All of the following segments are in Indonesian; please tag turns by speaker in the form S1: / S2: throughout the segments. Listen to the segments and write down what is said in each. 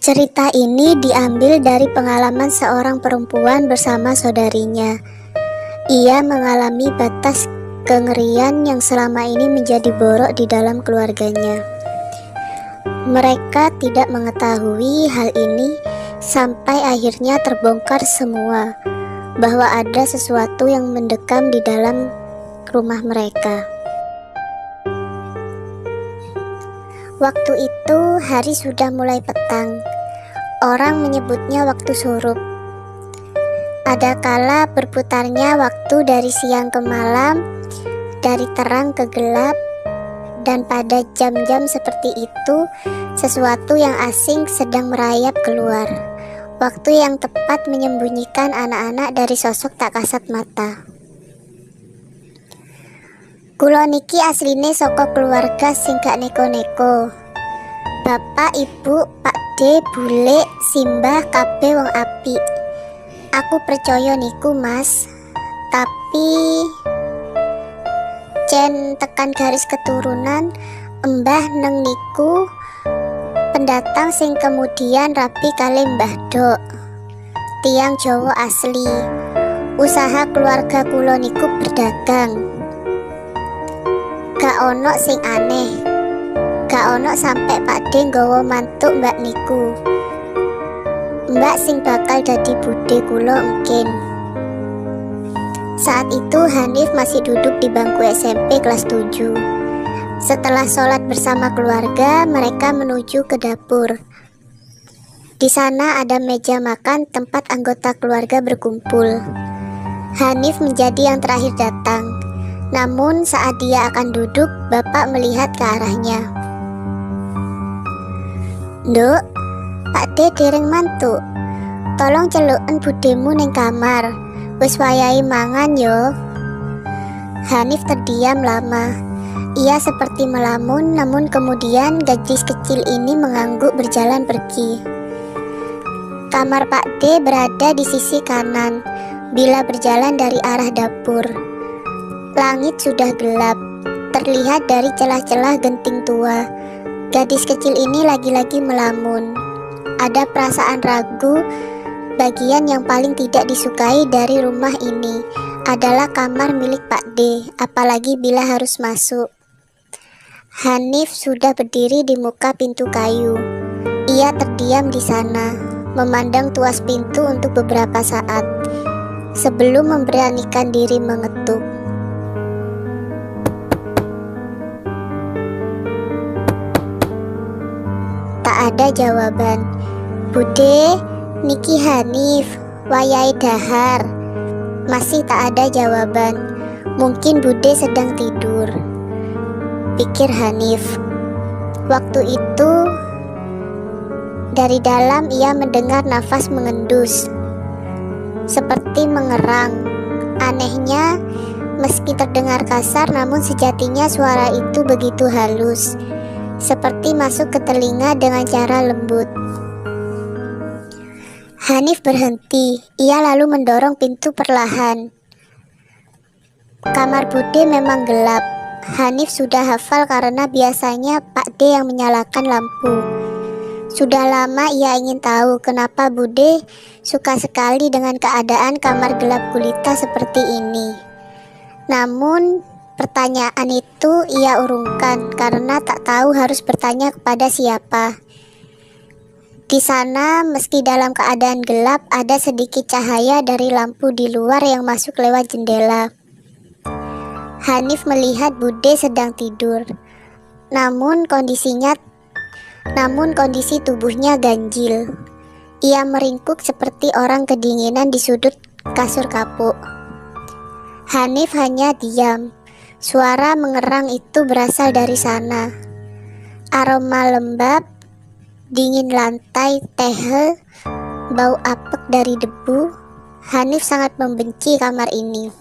S1: Cerita ini diambil dari pengalaman seorang perempuan bersama saudarinya. Ia mengalami batas kengerian yang selama ini menjadi borok di dalam keluarganya. Mereka tidak mengetahui hal ini sampai akhirnya terbongkar semua, bahwa ada sesuatu yang mendekam di dalam rumah mereka. Waktu itu hari sudah mulai petang. Orang menyebutnya waktu surup. Ada kala berputarnya waktu dari siang ke malam, dari terang ke gelap, dan pada jam-jam seperti itu, sesuatu yang asing sedang merayap keluar. Waktu yang tepat menyembunyikan anak-anak dari sosok tak kasat mata. Kulo niki asline saka keluarga sing gak neko-neko. Bapak, ibu, Pak D, bule, simbah, kabeh wong apik. Aku percaya niku, Mas. Tapi Cen tekan garis keturunan embah neng niku pendatang sing kemudian rapi kali Mbah Dok. Tiang Jawa asli. Usaha keluarga kula niku berdagang. Gak ono sing aneh. Gak ono sampai Pak D nggawa mantuk mbak niku. Mbak sing bakal dadi bude kula mungkin. Saat itu Hanif masih duduk di bangku SMP kelas 7. Setelah sholat bersama keluarga, mereka menuju ke dapur. Di sana ada meja makan tempat anggota keluarga berkumpul. Hanif menjadi yang terakhir datang. Namun saat dia akan duduk, bapak melihat ke arahnya. "Nduk, Pak D dereng mantuk. Tolong celuken budemu ning kamar. Wis wayahe mangan yo." Hanif terdiam lama. Ia seperti melamun, namun kemudian gadis kecil ini mengangguk berjalan pergi. Kamar Pak D berada di sisi kanan bila berjalan dari arah dapur. Langit sudah gelap, terlihat dari celah-celah genting tua. Gadis kecil ini lagi-lagi melamun. Ada perasaan ragu. Bagian yang paling tidak disukai dari rumah ini adalah kamar milik Pak D, apalagi bila harus masuk. Hanif sudah berdiri di muka pintu kayu. Ia terdiam di sana, memandang tuas pintu untuk beberapa saat, sebelum memberanikan diri mengetuk. Tak ada jawaban. "Bude, niki Hanif, wayai dahar." Masih tak ada jawaban. Mungkin Bude sedang tidur, pikir Hanif. Waktu itu dari dalam ia mendengar nafas mengendus, seperti mengerang. Anehnya, meski terdengar kasar, namun sejatinya suara itu begitu halus, seperti masuk ke telinga dengan cara lembut. Hanif berhenti. Ia lalu mendorong pintu perlahan. Kamar Bude memang gelap. Hanif sudah hafal karena biasanya Pak D yang menyalakan lampu. Sudah lama ia ingin tahu kenapa Bude suka sekali dengan keadaan kamar gelap gulita seperti ini. Namun pertanyaan itu ia urungkan karena tak tahu harus bertanya kepada siapa. Di sana, meski dalam keadaan gelap, ada sedikit cahaya dari lampu di luar yang masuk lewat jendela. Hanif melihat Bude sedang tidur. Namun kondisi tubuhnya ganjil. Ia meringkuk seperti orang kedinginan di sudut kasur kapuk. Hanif hanya diam. Suara mengerang itu berasal dari sana. Aroma lembab, dingin lantai, tehel, bau apek dari debu. Hanif sangat membenci kamar ini.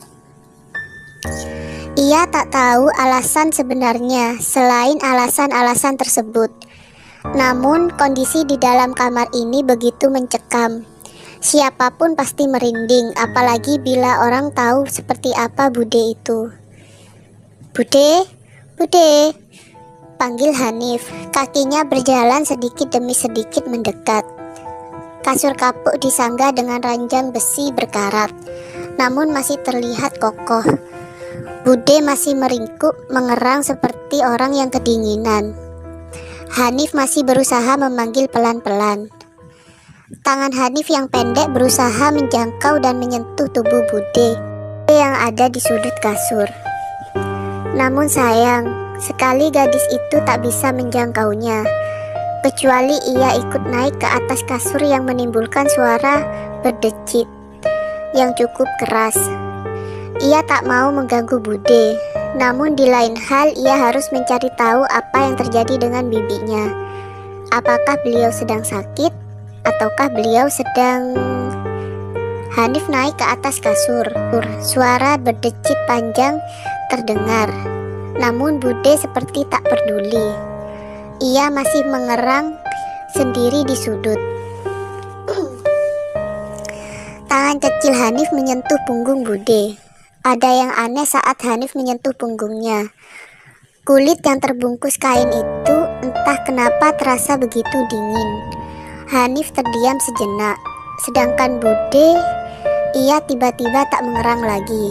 S1: Ia tak tahu alasan sebenarnya selain alasan-alasan tersebut. Namun kondisi di dalam kamar ini begitu mencekam. Siapapun pasti merinding, apalagi bila orang tahu seperti apa Bude itu. "Bude, Bude." panggil Hanif. Kakinya berjalan sedikit demi sedikit mendekat. Kasur kapuk disanggah dengan ranjang besi berkarat, namun masih terlihat kokoh. Bude masih meringkuk, mengerang seperti orang yang kedinginan. Hanif masih berusaha memanggil pelan-pelan. Tangan Hanif yang pendek berusaha menjangkau dan menyentuh tubuh Bude yang ada di sudut kasur. Namun sayang, sekali gadis itu tak bisa menjangkaunya, kecuali ia ikut naik ke atas kasur yang menimbulkan suara berdecit yang cukup keras. Ia tak mau mengganggu Bude, namun di lain hal ia harus mencari tahu apa yang terjadi dengan bibinya. Apakah beliau sedang sakit, ataukah beliau sedang... Hanif naik ke atas kasur. Suara berdecit panjang terdengar, namun Bude seperti tak peduli. Ia masih mengerang sendiri di sudut. Tangan kecil Hanif menyentuh punggung Bude. Ada yang aneh saat Hanif menyentuh punggungnya. Kulit yang terbungkus kain itu entah kenapa terasa begitu dingin. Hanif terdiam sejenak, sedangkan Bude, ia tiba-tiba tak mengerang lagi.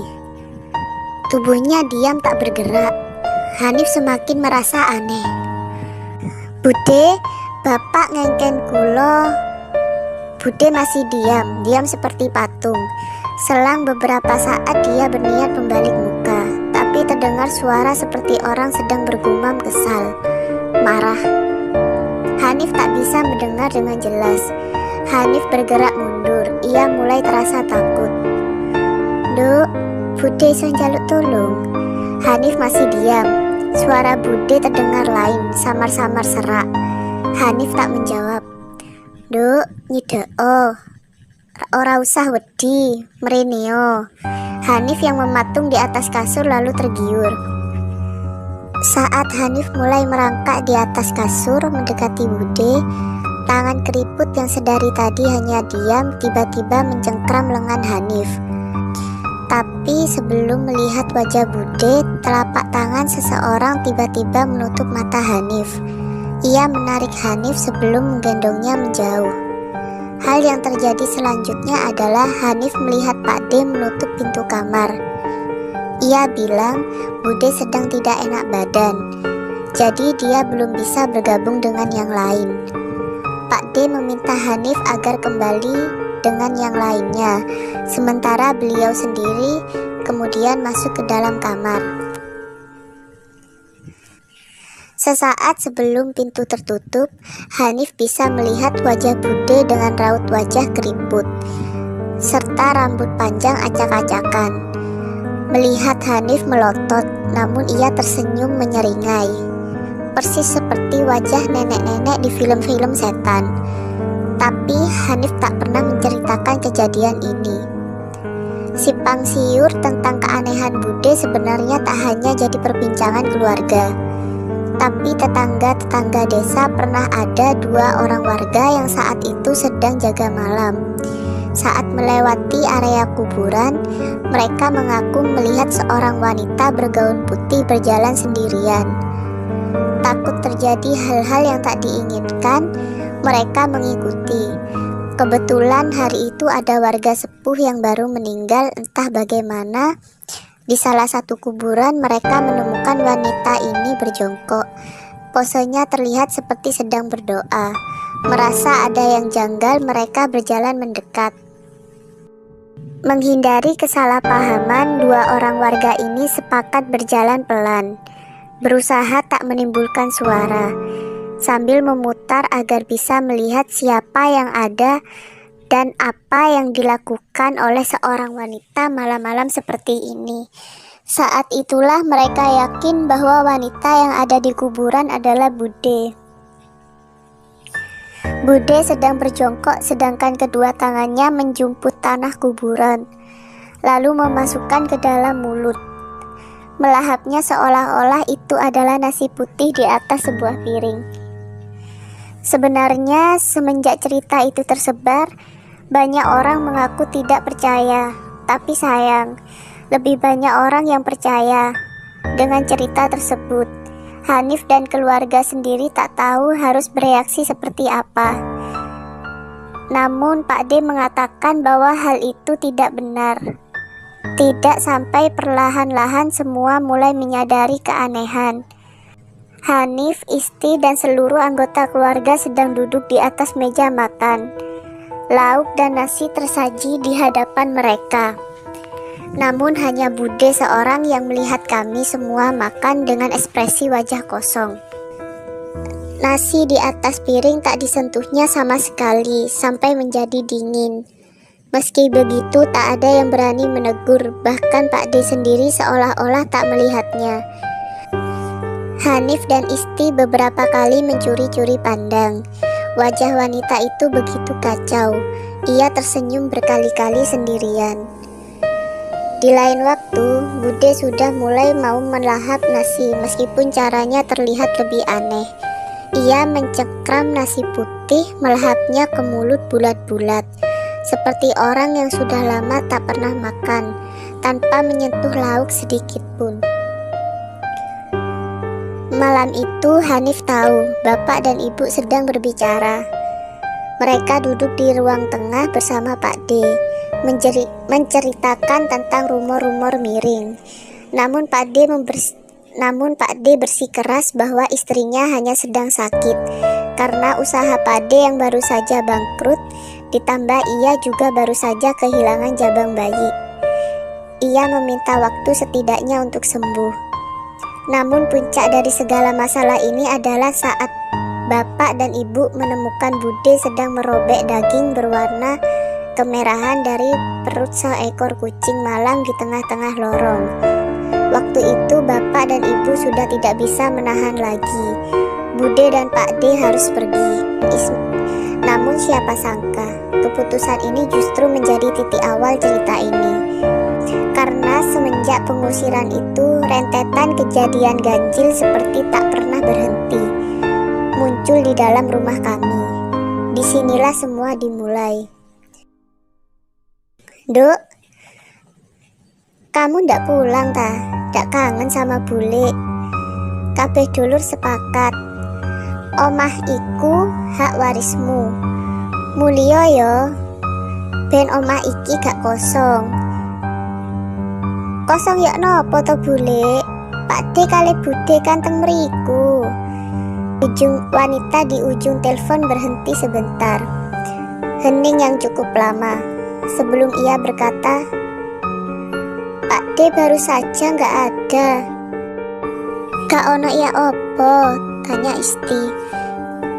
S1: Tubuhnya diam tak bergerak. Hanif semakin merasa aneh. Bude, bapak ngengken kulo. Bude masih diam seperti patung. Selang beberapa saat dia berniat membalik muka, tapi terdengar suara seperti orang sedang bergumam kesal, marah. Hanif tak bisa mendengar dengan jelas. Hanif bergerak mundur. Ia mulai terasa takut. Duk, Bude iso njaluk tolong. Hanif masih diam. Suara Bude terdengar lain, samar-samar serak. Hanif tak menjawab. Duk, nyideo. Ora usah wedi, mreneo. Hanif yang mematung di atas kasur lalu tergiur. Saat Hanif mulai merangkak di atas kasur mendekati Bude, tangan keriput yang sedari tadi hanya diam tiba-tiba mencengkram lengan Hanif. Tapi sebelum melihat wajah Bude, telapak tangan seseorang tiba-tiba menutup mata Hanif. Ia menarik Hanif sebelum menggendongnya menjauh. Hal yang terjadi selanjutnya adalah Hanif melihat Pak D menutup pintu kamar. Ia bilang Bude sedang tidak enak badan, jadi dia belum bisa bergabung dengan yang lain. Pak D meminta Hanif agar kembali dengan yang lainnya, sementara beliau sendiri kemudian masuk ke dalam kamar. Sesaat sebelum pintu tertutup, Hanif bisa melihat wajah Bude dengan raut wajah keriput, serta rambut panjang acak-acakan. Melihat Hanif melotot, namun ia tersenyum menyeringai, persis seperti wajah nenek-nenek di film-film setan. Tapi Hanif tak pernah menceritakan kejadian ini. Simpang siur tentang keanehan Bude sebenarnya tak hanya jadi perbincangan keluarga, tapi tetangga-tetangga desa pernah ada 2 orang warga yang saat itu sedang jaga malam. Saat melewati area kuburan, mereka mengaku melihat seorang wanita bergaun putih berjalan sendirian. Takut terjadi hal-hal yang tak diinginkan, mereka mengikuti. Kebetulan hari itu ada warga sepuh yang baru meninggal entah bagaimana. Di salah satu kuburan mereka menemukan wanita ini berjongkok. Posenya terlihat seperti sedang berdoa. Merasa ada yang janggal, mereka berjalan mendekat. Menghindari kesalahpahaman, 2 orang warga ini sepakat berjalan pelan, berusaha tak menimbulkan suara, sambil memutar agar bisa melihat siapa yang ada dan apa yang dilakukan oleh seorang wanita malam-malam seperti ini. Saat itulah mereka yakin bahwa wanita yang ada di kuburan adalah Bude. Bude sedang berjongkok sedangkan kedua tangannya menjumput tanah kuburan, lalu memasukkan ke dalam mulut. Melahapnya seolah-olah itu adalah nasi putih di atas sebuah piring. Sebenarnya semenjak cerita itu tersebar, banyak orang mengaku tidak percaya, tapi sayang, lebih banyak orang yang percaya dengan cerita tersebut. Hanif dan keluarga sendiri tak tahu harus bereaksi seperti apa. Namun Pak D mengatakan bahwa hal itu tidak benar. Tidak sampai perlahan-lahan semua mulai menyadari keanehan. Hanif, Isti, dan seluruh anggota keluarga sedang duduk di atas meja makan. Lauk dan nasi tersaji di hadapan mereka. Namun hanya Bude seorang yang melihat kami semua makan dengan ekspresi wajah kosong. Nasi di atas piring tak disentuhnya sama sekali sampai menjadi dingin. Meski begitu tak ada yang berani menegur, bahkan Pak D sendiri seolah-olah tak melihatnya. Hanif dan Isti beberapa kali mencuri-curi pandang. Wajah wanita itu begitu kacau. Ia tersenyum berkali-kali sendirian. Di lain waktu, Bude sudah mulai mau melahap nasi meskipun caranya terlihat lebih aneh. Ia mencengkram nasi putih, melahapnya ke mulut bulat-bulat, seperti orang yang sudah lama tak pernah makan, tanpa menyentuh lauk sedikit pun. Malam itu Hanif tahu bapak dan ibu sedang berbicara. Mereka duduk di ruang tengah bersama Pak D, menceritakan tentang rumor-rumor miring. Namun Pak D bersikeras bahwa istrinya hanya sedang sakit karena usaha Pak D yang baru saja bangkrut, ditambah ia juga baru saja kehilangan jabang bayi. Ia meminta waktu setidaknya untuk sembuh. Namun puncak dari segala masalah ini adalah saat bapak dan ibu menemukan Bude sedang merobek daging berwarna kemerahan dari perut seekor kucing malang di tengah-tengah lorong. Waktu itu bapak dan ibu sudah tidak bisa menahan lagi. Bude dan Pak D harus pergi. Namun siapa sangka keputusan ini justru menjadi titik awal cerita ini. Karena semenjak pengusiran itu, rentetan kejadian ganjil seperti tak pernah berhenti muncul di dalam rumah kami. Disinilah semua dimulai. Duk, kamu ndak pulang ta? Ndak kangen sama bule? Kabeh dulur sepakat, omah iku hak warismu. Mulya ya, ben omah iki gak kosong. Kosong ya nopo to bule? Pak D kali Bude kan teng mriku. Ujung wanita di ujung telepon berhenti sebentar. Hening yang cukup lama sebelum ia berkata, Pak D baru saja nggak ada. Gak ono ya opo? Tanya Isti.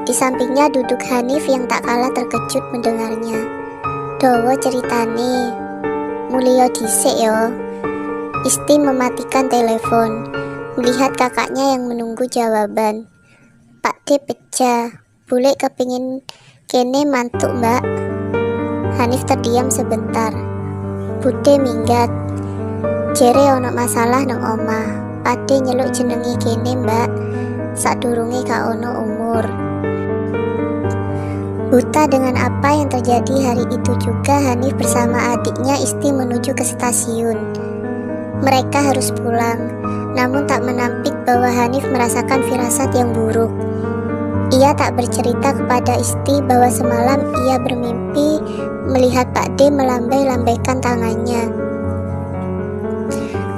S1: Di sampingnya duduk Hanif yang tak kalah terkejut mendengarnya. Dawa ceritane, mulya dhisik yo. Isti mematikan telepon, melihat kakaknya yang menunggu jawaban. Pak D pecah, bule kepingin kene mantuk mbak. Hanif terdiam sebentar. Bude minggat. Jere ono masalah nang omah. Pak D nyeluk jenengi kene mbak, sadurunge gak ono umur. Buta dengan apa yang terjadi hari itu juga, Hanif bersama adiknya Isti menuju ke stasiun. Mereka harus pulang, namun tak menampik bahwa Hanif merasakan firasat yang buruk. Ia tak bercerita kepada Isti bahwa semalam ia bermimpi melihat Pak D melambai-lambaikan tangannya.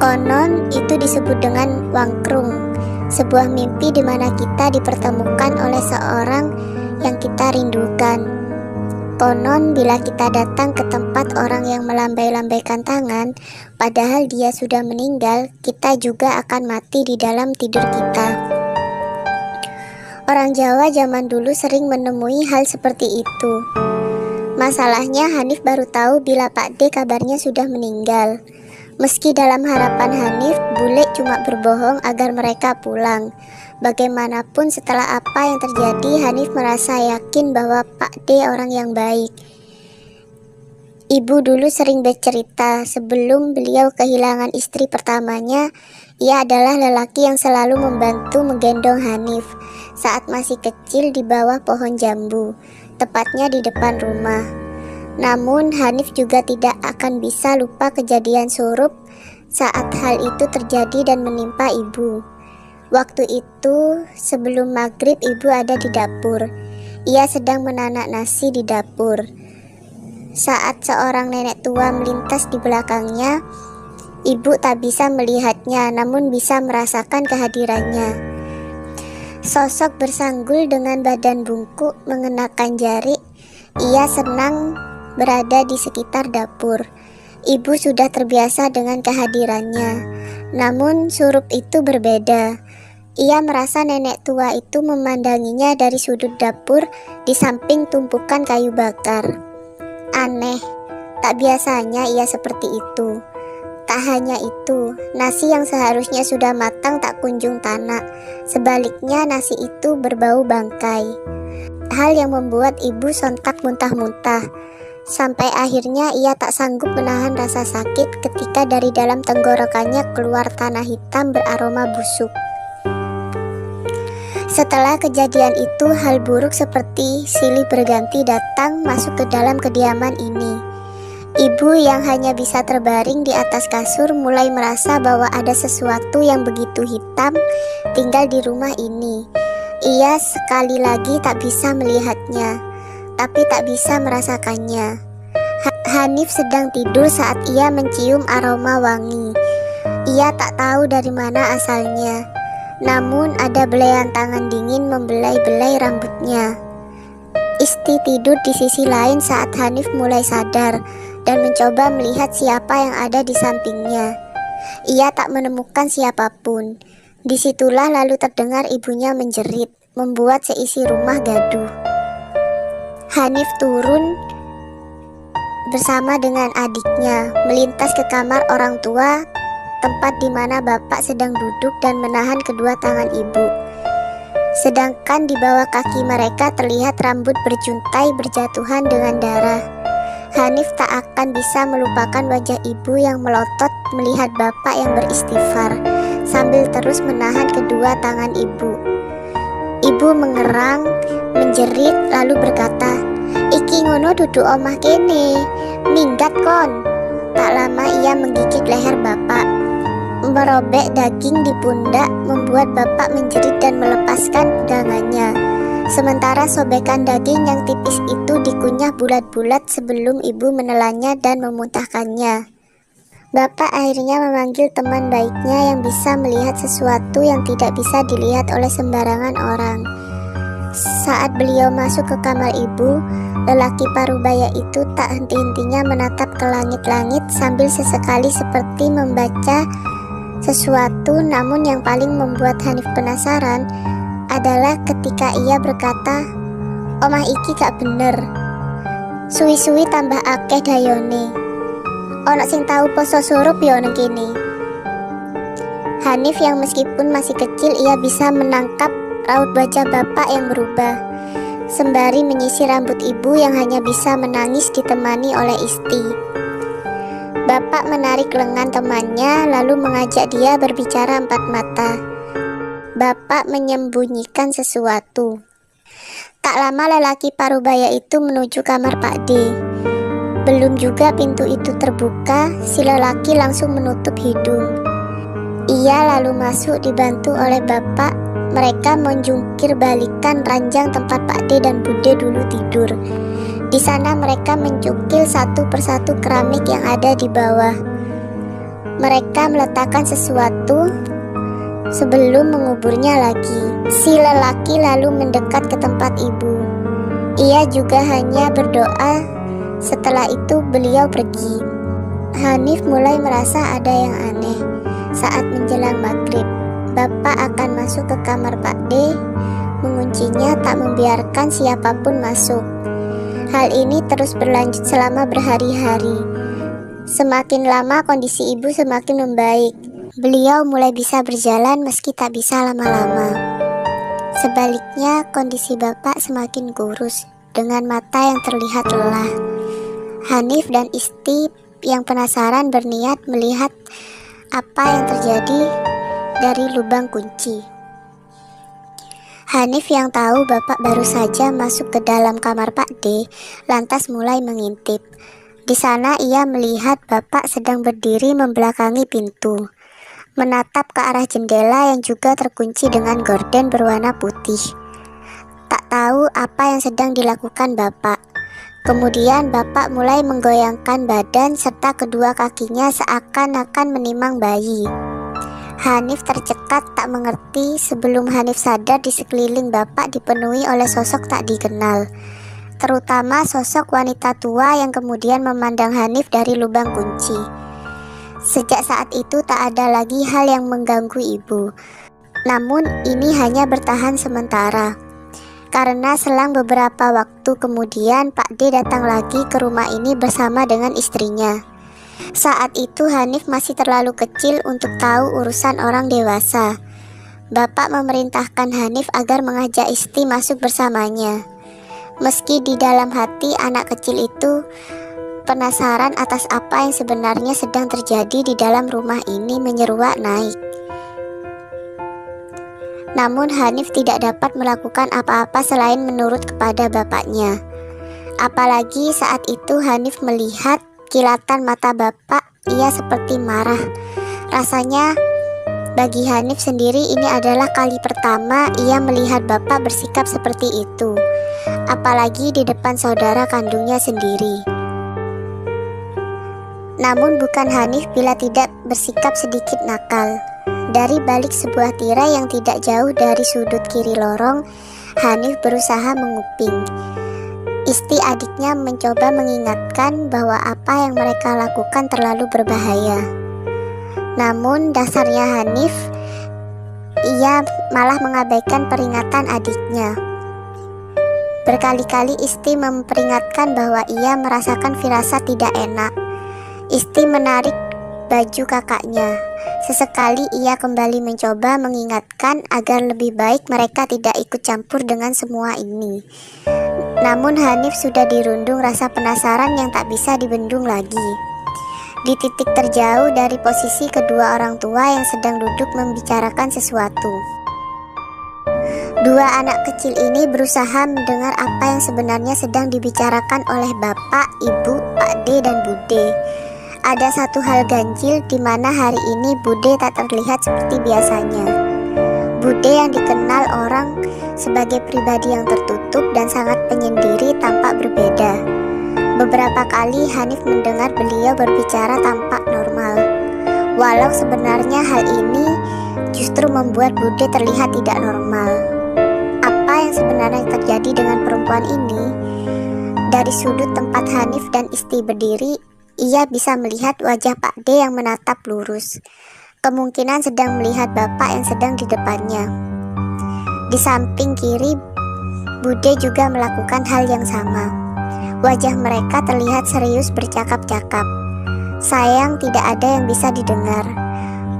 S1: Konon itu disebut dengan wangkrung, sebuah mimpi di mana kita dipertemukan oleh seorang yang kita rindukan. Konon bila kita datang ke tempat orang yang melambai-lambaikan tangan, padahal dia sudah meninggal, kita juga akan mati di dalam tidur kita. Orang Jawa zaman dulu sering menemui hal seperti itu. Masalahnya Hanif baru tahu bila Pak D kabarnya sudah meninggal. Meski dalam harapan Hanif, bule cuma berbohong agar mereka pulang. Bagaimanapun setelah apa yang terjadi, Hanif merasa yakin bahwa Pak D orang yang baik. Ibu dulu sering bercerita sebelum beliau kehilangan istri pertamanya, ia adalah lelaki yang selalu membantu menggendong Hanif saat masih kecil di bawah pohon jambu, tepatnya di depan rumah. Namun Hanif juga tidak akan bisa lupa kejadian surup saat hal itu terjadi dan menimpa ibu. Waktu itu, sebelum maghrib, ibu ada di dapur. Ia sedang menanak nasi di dapur. Saat seorang nenek tua melintas di belakangnya, ibu tak bisa melihatnya, namun bisa merasakan kehadirannya. Sosok bersanggul dengan badan bungkuk mengenakan jarik. Ia senang berada di sekitar dapur. Ibu sudah terbiasa dengan kehadirannya, namun Surup itu berbeda. Ia merasa nenek tua itu memandanginya dari sudut dapur di samping tumpukan kayu bakar. Aneh, tak biasanya ia seperti itu. Tak hanya itu, nasi yang seharusnya sudah matang tak kunjung tanak. Sebaliknya nasi itu berbau bangkai. Hal yang membuat ibu sontak muntah-muntah. Sampai akhirnya ia tak sanggup menahan rasa sakit ketika dari dalam tenggorokannya keluar tanah hitam beraroma busuk. Setelah kejadian itu, hal buruk seperti silih berganti datang masuk ke dalam kediaman ini. Ibu yang hanya bisa terbaring di atas kasur mulai merasa bahwa ada sesuatu yang begitu hitam tinggal di rumah ini. Ia sekali lagi tak bisa melihatnya, tapi tak bisa merasakannya. Hanif sedang tidur saat ia mencium aroma wangi. Ia tak tahu dari mana asalnya. Namun ada belayan tangan dingin membelai-belai rambutnya. Isti tidur di sisi lain saat Hanif mulai sadar dan mencoba melihat siapa yang ada di sampingnya. Ia tak menemukan siapapun. Disitulah lalu terdengar ibunya menjerit, membuat seisi rumah gaduh. Hanif turun bersama dengan adiknya, melintas ke kamar orang tua, tempat di mana bapak sedang duduk dan menahan kedua tangan ibu. Sedangkan di bawah kaki mereka terlihat rambut berjuntai berjatuhan dengan darah. Hanif tak akan bisa melupakan wajah ibu yang melotot melihat bapak yang beristighfar, sambil terus menahan kedua tangan ibu. Ibu mengerang, menjerit, lalu berkata, "Iki ngono duduk omah kene, minggat kon." Tak lama ia menggigit leher bapak. Merobek daging di pundak membuat bapak menjerit dan melepaskan pegangannya. Sementara sobekan daging yang tipis itu dikunyah bulat-bulat sebelum ibu menelannya dan memuntahkannya. Bapak akhirnya memanggil teman baiknya yang bisa melihat sesuatu yang tidak bisa dilihat oleh sembarangan orang. Saat beliau masuk ke kamar ibu, lelaki parubaya itu tak henti-hentinya menatap ke langit-langit sambil sesekali seperti membaca sesuatu. Namun yang paling membuat Hanif penasaran adalah ketika ia berkata, "Omah iki gak bener. Suwi-suwi tambah akeh dayone. Ono sing tahu poso surup ya nang kene." Hanif yang meskipun masih kecil ia bisa menangkap raut wajah bapak yang berubah, sembari menyisir rambut ibu yang hanya bisa menangis ditemani oleh Isti. Bapak menarik lengan temannya lalu mengajak dia berbicara empat mata. Bapak menyembunyikan sesuatu. Tak lama lelaki parubaya itu menuju kamar Pak D. Belum juga pintu itu terbuka, si lelaki langsung menutup hidung. Ia lalu masuk dibantu oleh bapak. Mereka menjungkir balikan ranjang tempat Pak D dan Bude dulu tidur. Di sana mereka mencukil satu persatu keramik yang ada di bawah. Mereka meletakkan sesuatu sebelum menguburnya lagi. Si lelaki lalu mendekat ke tempat ibu. Ia juga hanya berdoa. Setelah itu beliau pergi. Hanif mulai merasa ada yang aneh. Saat menjelang maghrib, bapak akan masuk ke kamar Pak D, menguncinya tak membiarkan siapapun masuk. Hal ini terus berlanjut selama berhari-hari. Semakin lama kondisi ibu semakin membaik. Beliau mulai bisa berjalan meski tak bisa lama-lama. Sebaliknya kondisi bapak semakin kurus dengan mata yang terlihat lelah. Hanif dan Isti yang penasaran berniat melihat apa yang terjadi dari lubang kunci. Hanif yang tahu bapak baru saja masuk ke dalam kamar Pak D, lantas mulai mengintip. Di sana ia melihat bapak sedang berdiri membelakangi pintu. menatap ke arah jendela yang juga terkunci dengan gorden berwarna putih. Tak tahu apa yang sedang dilakukan Bapak. Kemudian Bapak mulai menggoyangkan badan serta kedua kakinya seakan-akan menimang bayi. Hanif tercekat tak mengerti sebelum Hanif sadar di sekeliling Bapak dipenuhi oleh sosok tak dikenal, terutama sosok wanita tua yang kemudian memandang Hanif dari lubang kunci. Sejak saat itu tak ada lagi hal yang mengganggu ibu. Namun ini hanya bertahan sementara. Karena selang beberapa waktu kemudian Pak D datang lagi ke rumah ini bersama dengan istrinya. Saat itu Hanif masih terlalu kecil untuk tahu urusan orang dewasa. Bapak memerintahkan Hanif agar mengajak Isti masuk bersamanya. Meski di dalam hati anak kecil itu penasaran atas apa yang sebenarnya sedang terjadi di dalam rumah ini menyeruak naik. Namun Hanif tidak dapat melakukan apa-apa selain menurut kepada bapaknya. Apalagi saat itu Hanif melihat kilatan mata bapak, ia seperti marah. Rasanya bagi Hanif sendiri ini adalah kali pertama ia melihat bapak bersikap seperti itu. Apalagi di depan saudara kandungnya sendiri. Namun bukan Hanif bila tidak bersikap sedikit nakal. Dari balik sebuah tirai yang tidak jauh dari sudut kiri lorong, Hanif berusaha menguping. Isti adiknya mencoba mengingatkan bahwa apa yang mereka lakukan terlalu berbahaya. Namun dasarnya Hanif, ia malah mengabaikan peringatan adiknya. Berkali-kali Isti memperingatkan bahwa ia merasakan firasat tidak enak. Isti menarik baju kakaknya. Sesekali ia kembali mencoba mengingatkan agar lebih baik mereka tidak ikut campur dengan semua ini. Namun Hanif sudah dirundung rasa penasaran yang tak bisa dibendung lagi. Di titik terjauh dari posisi kedua orang tua yang sedang duduk membicarakan sesuatu, dua anak kecil ini berusaha mendengar apa yang sebenarnya sedang dibicarakan oleh bapak, ibu, Pak D, dan Bude. Ada satu hal ganjil di mana hari ini Bude tak terlihat seperti biasanya. Bude yang dikenal orang sebagai pribadi yang tertutup dan sangat penyendiri tampak berbeda. Beberapa kali Hanif mendengar beliau berbicara tampak normal. Walau sebenarnya hal ini justru membuat Bude terlihat tidak normal. Apa yang sebenarnya terjadi dengan perempuan ini? Dari sudut tempat Hanif dan Isti berdiri, ia bisa melihat wajah Pak D yang menatap lurus. Kemungkinan sedang melihat bapak yang sedang di depannya. Di samping kiri, Bude juga melakukan hal yang sama. Wajah mereka terlihat serius bercakap-cakap. Sayang tidak ada yang bisa didengar.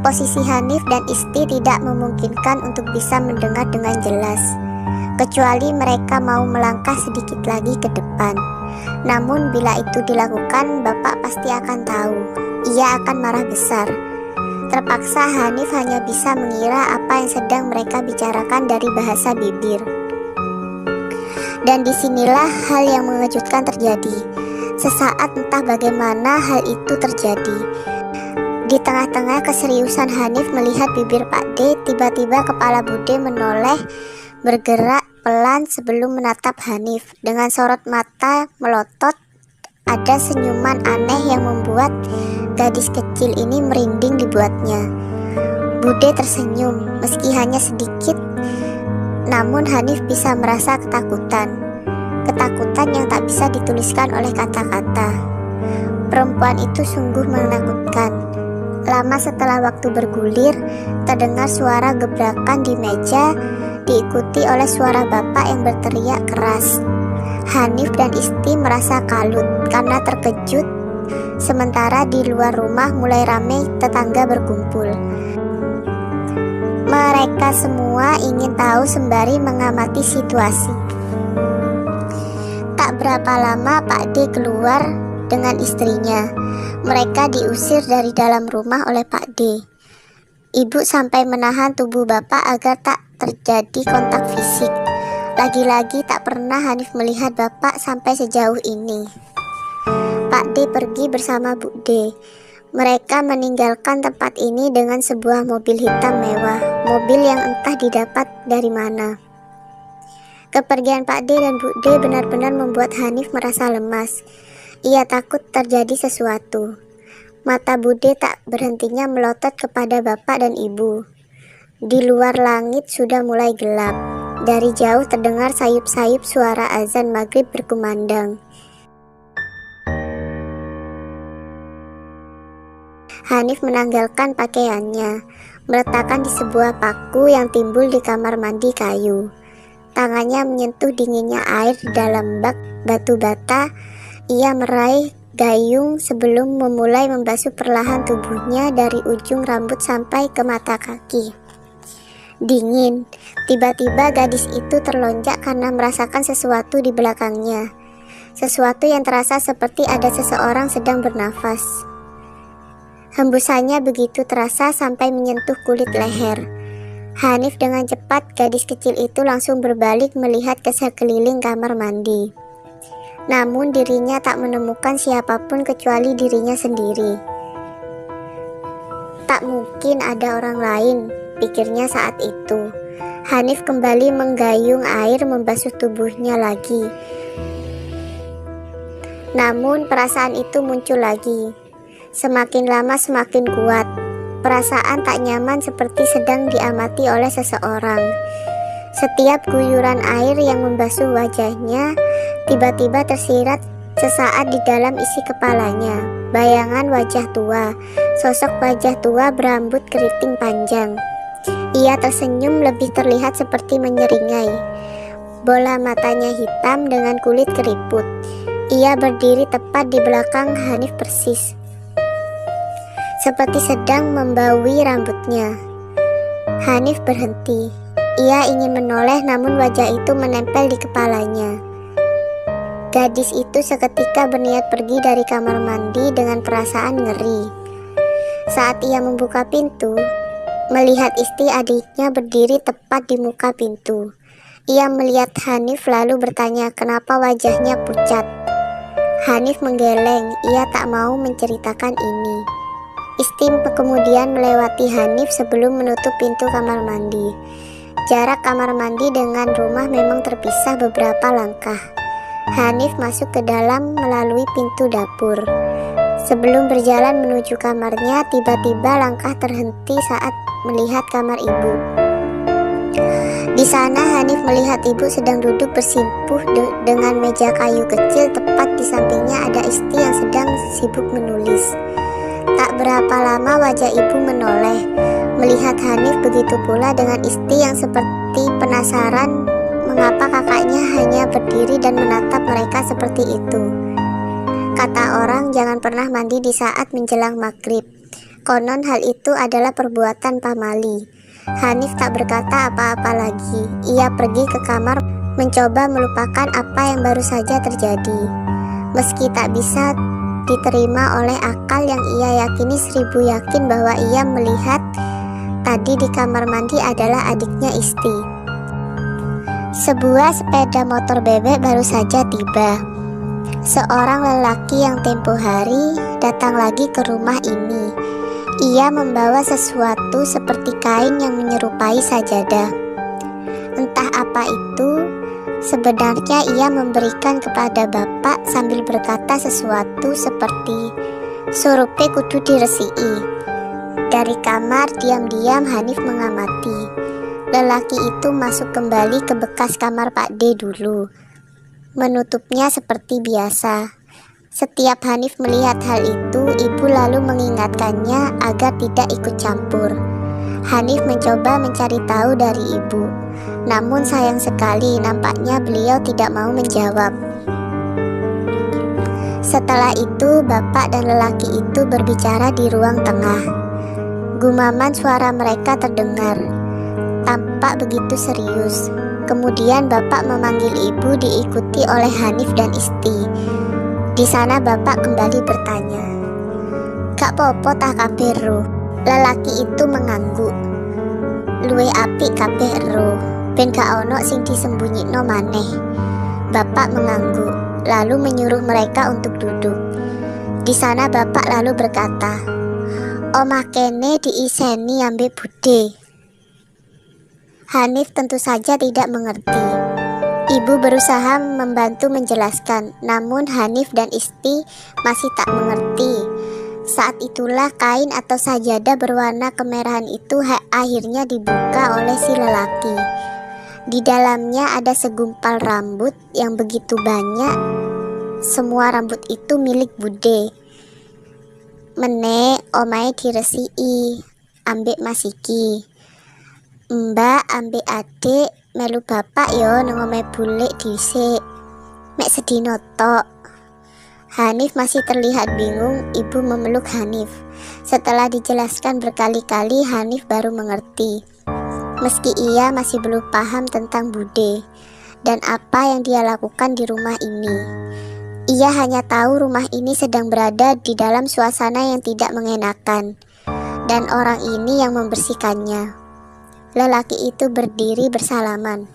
S1: Posisi Hanif dan Isti tidak memungkinkan untuk bisa mendengar dengan jelas, kecuali mereka mau melangkah sedikit lagi ke depan. Namun bila itu dilakukan, bapak pasti akan tahu. Ia akan marah besar. Terpaksa Hanif hanya bisa mengira apa yang sedang mereka bicarakan dari bahasa bibir. Dan disinilah hal yang mengejutkan terjadi. Sesaat entah bagaimana hal itu terjadi. Di tengah-tengah keseriusan Hanif melihat bibir Pak D, tiba-tiba kepala Bude menoleh, bergerak pelan sebelum menatap Hanif. Dengan sorot mata melotot, ada senyuman aneh yang membuat gadis kecil ini merinding dibuatnya. Bude tersenyum, meski hanya sedikit, namun Hanif bisa merasa ketakutan. Ketakutan yang tak bisa dituliskan oleh kata-kata. Perempuan itu sungguh menakutkan. Lama setelah waktu bergulir, terdengar suara gebrakan di meja, diikuti oleh suara bapak yang berteriak keras. Hanif dan Isti merasa kalut karena terkejut, sementara di luar rumah mulai ramai tetangga berkumpul. Mereka semua ingin tahu sembari mengamati situasi. Tak berapa lama Pak D keluar dengan istrinya. Mereka diusir dari dalam rumah oleh Pak D. Ibu sampai menahan tubuh bapak agar tak terjadi kontak fisik. Lagi-lagi tak pernah Hanif melihat bapak sampai sejauh ini. Pak D pergi bersama Bu D. Mereka meninggalkan tempat ini dengan sebuah mobil hitam mewah, mobil yang entah didapat dari mana. Kepergian Pak D dan Bu D benar-benar membuat Hanif merasa lemas. Ia takut terjadi sesuatu. Mata Bu D tak berhentinya melotot kepada bapak dan ibu. Di luar langit sudah mulai gelap. Dari jauh terdengar sayup-sayup suara azan maghrib berkumandang. Hanif menanggalkan pakaiannya, meletakkan di sebuah paku yang timbul di kamar mandi kayu. Tangannya menyentuh dinginnya air di dalam bak batu bata. Ia meraih gayung sebelum memulai membasuh perlahan tubuhnya dari ujung rambut sampai ke mata kaki. Dingin. Tiba-tiba gadis itu terlonjak karena merasakan sesuatu di belakangnya. Sesuatu yang terasa seperti ada seseorang sedang bernafas. Hembusannya begitu terasa sampai menyentuh kulit leher. Hanif dengan cepat, gadis kecil itu langsung berbalik melihat ke sekeliling kamar mandi. Namun dirinya tak menemukan siapapun kecuali dirinya sendiri. Tak mungkin ada orang lain, pikirnya saat itu. Hanif kembali menggayung air membasuh tubuhnya lagi. Namun perasaan itu muncul lagi. Semakin lama semakin kuat. Perasaan tak nyaman seperti sedang diamati oleh seseorang. Setiap guyuran air yang membasuh wajahnya tiba-tiba tersirat sesaat di dalam isi kepalanya. Bayangan wajah tua, sosok wajah tua berambut keriting panjang. Ia tersenyum lebih terlihat seperti menyeringai. Bola matanya hitam dengan kulit keriput. Ia berdiri tepat di belakang Hanif persis, seperti sedang membaui rambutnya. Hanif berhenti. Ia ingin menoleh namun wajah itu menempel di kepalanya. Gadis itu seketika berniat pergi dari kamar mandi dengan perasaan ngeri. Saat ia membuka pintu, melihat istri adiknya berdiri tepat di muka pintu. Ia melihat Hanif lalu bertanya kenapa wajahnya pucat. Hanif menggeleng, ia tak mau menceritakan ini. Isti kemudian melewati Hanif sebelum menutup pintu kamar mandi. Jarak kamar mandi dengan rumah memang terpisah beberapa langkah. Hanif masuk ke dalam melalui pintu dapur. Sebelum berjalan menuju kamarnya, tiba-tiba langkah terhenti saat melihat kamar ibu. Di sana Hanif melihat ibu sedang duduk bersimpuh dengan meja kayu kecil. Tepat di sampingnya ada Isti yang sedang sibuk menulis. Tak berapa lama wajah ibu menoleh. Melihat Hanif, begitu pula dengan Isti yang seperti penasaran mengapa kakaknya hanya berdiri dan menatap mereka seperti itu. Kata orang jangan pernah mandi di saat menjelang maghrib. Konon hal itu adalah perbuatan pamali. Hanif tak berkata apa-apa lagi. Ia pergi ke kamar mencoba melupakan apa yang baru saja terjadi. Meski tak bisa diterima oleh akal yang ia yakini 1000 yakin bahwa ia melihat tadi di kamar mandi adalah adiknya Isti. Sebuah sepeda motor bebek baru saja tiba. Seorang lelaki yang tempo hari datang lagi ke rumah ini. Ia membawa sesuatu seperti kain yang menyerupai sajadah. Entah apa itu, sebenarnya ia memberikan kepada bapak sambil berkata sesuatu seperti surupe kudu diresiki. Dari kamar diam-diam Hanif mengamati. Lelaki itu masuk kembali ke bekas kamar Pak D dulu. Menutupnya seperti biasa. Setiap Hanif melihat hal itu, ibu lalu mengingatkannya agar tidak ikut campur. Hanif mencoba mencari tahu dari ibu. Namun sayang sekali nampaknya beliau tidak mau menjawab. Setelah itu bapak dan lelaki itu berbicara di ruang tengah. Gumaman suara mereka terdengar. Tampak begitu serius. Kemudian bapak memanggil ibu diikuti oleh Hanif dan Isti. Di sana bapak kembali bertanya, "Gak popo tah kabeh ro?" Lelaki itu mengangguk. "Luwe apik kabeh ro, ben gak ono sing disembunyiino maneh." Bapak mengangguk, lalu menyuruh mereka untuk duduk. Di sana bapak lalu berkata, Omah kene diiseni ambek bude. Hanif tentu saja tidak mengerti. Ibu berusaha membantu menjelaskan, namun Hanif dan Isti masih tak mengerti. Saat itulah kain atau sajadah berwarna kemerahan itu akhirnya dibuka oleh si lelaki. Di dalamnya ada segumpal rambut yang begitu banyak. Semua rambut itu milik bude. Menek omae diresiki ambek masiki. Mbak ambek adik melu bapak yo nang omahe bulik dhisik. Mek sedino tok. Hanif masih terlihat bingung. Ibu memeluk Hanif. Setelah dijelaskan berkali-kali, Hanif baru mengerti. Meski ia masih belum paham tentang bude dan apa yang dia lakukan di rumah ini. Ia hanya tahu rumah ini sedang berada di dalam suasana yang tidak mengenakan, dan orang ini yang membersihkannya. Lelaki itu berdiri bersalaman.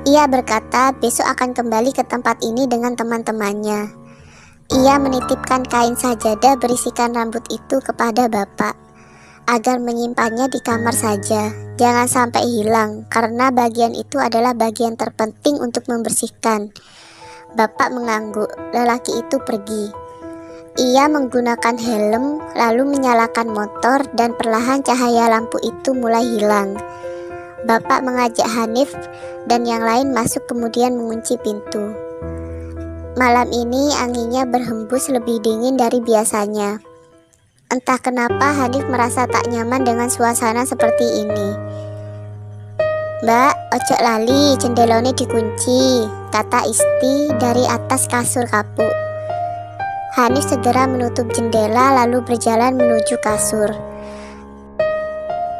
S1: Ia berkata besok akan kembali ke tempat ini dengan teman-temannya. Ia menitipkan kain sajadah berisikan rambut itu kepada bapak, agar menyimpannya di kamar saja. Jangan sampai hilang, karena bagian itu adalah bagian terpenting untuk membersihkan. Bapak mengangguk. Lelaki itu pergi. Ia menggunakan helm, lalu menyalakan motor, dan perlahan cahaya lampu itu mulai hilang. Bapak mengajak Hanif dan yang lain masuk, kemudian mengunci pintu. Malam ini anginnya berhembus lebih dingin dari biasanya. Entah kenapa Hanif merasa tak nyaman dengan suasana seperti ini. "Mbak, ojo lali, jendelane dikunci," kata Isti dari atas kasur kapuk. Hanif segera menutup jendela lalu berjalan menuju kasur.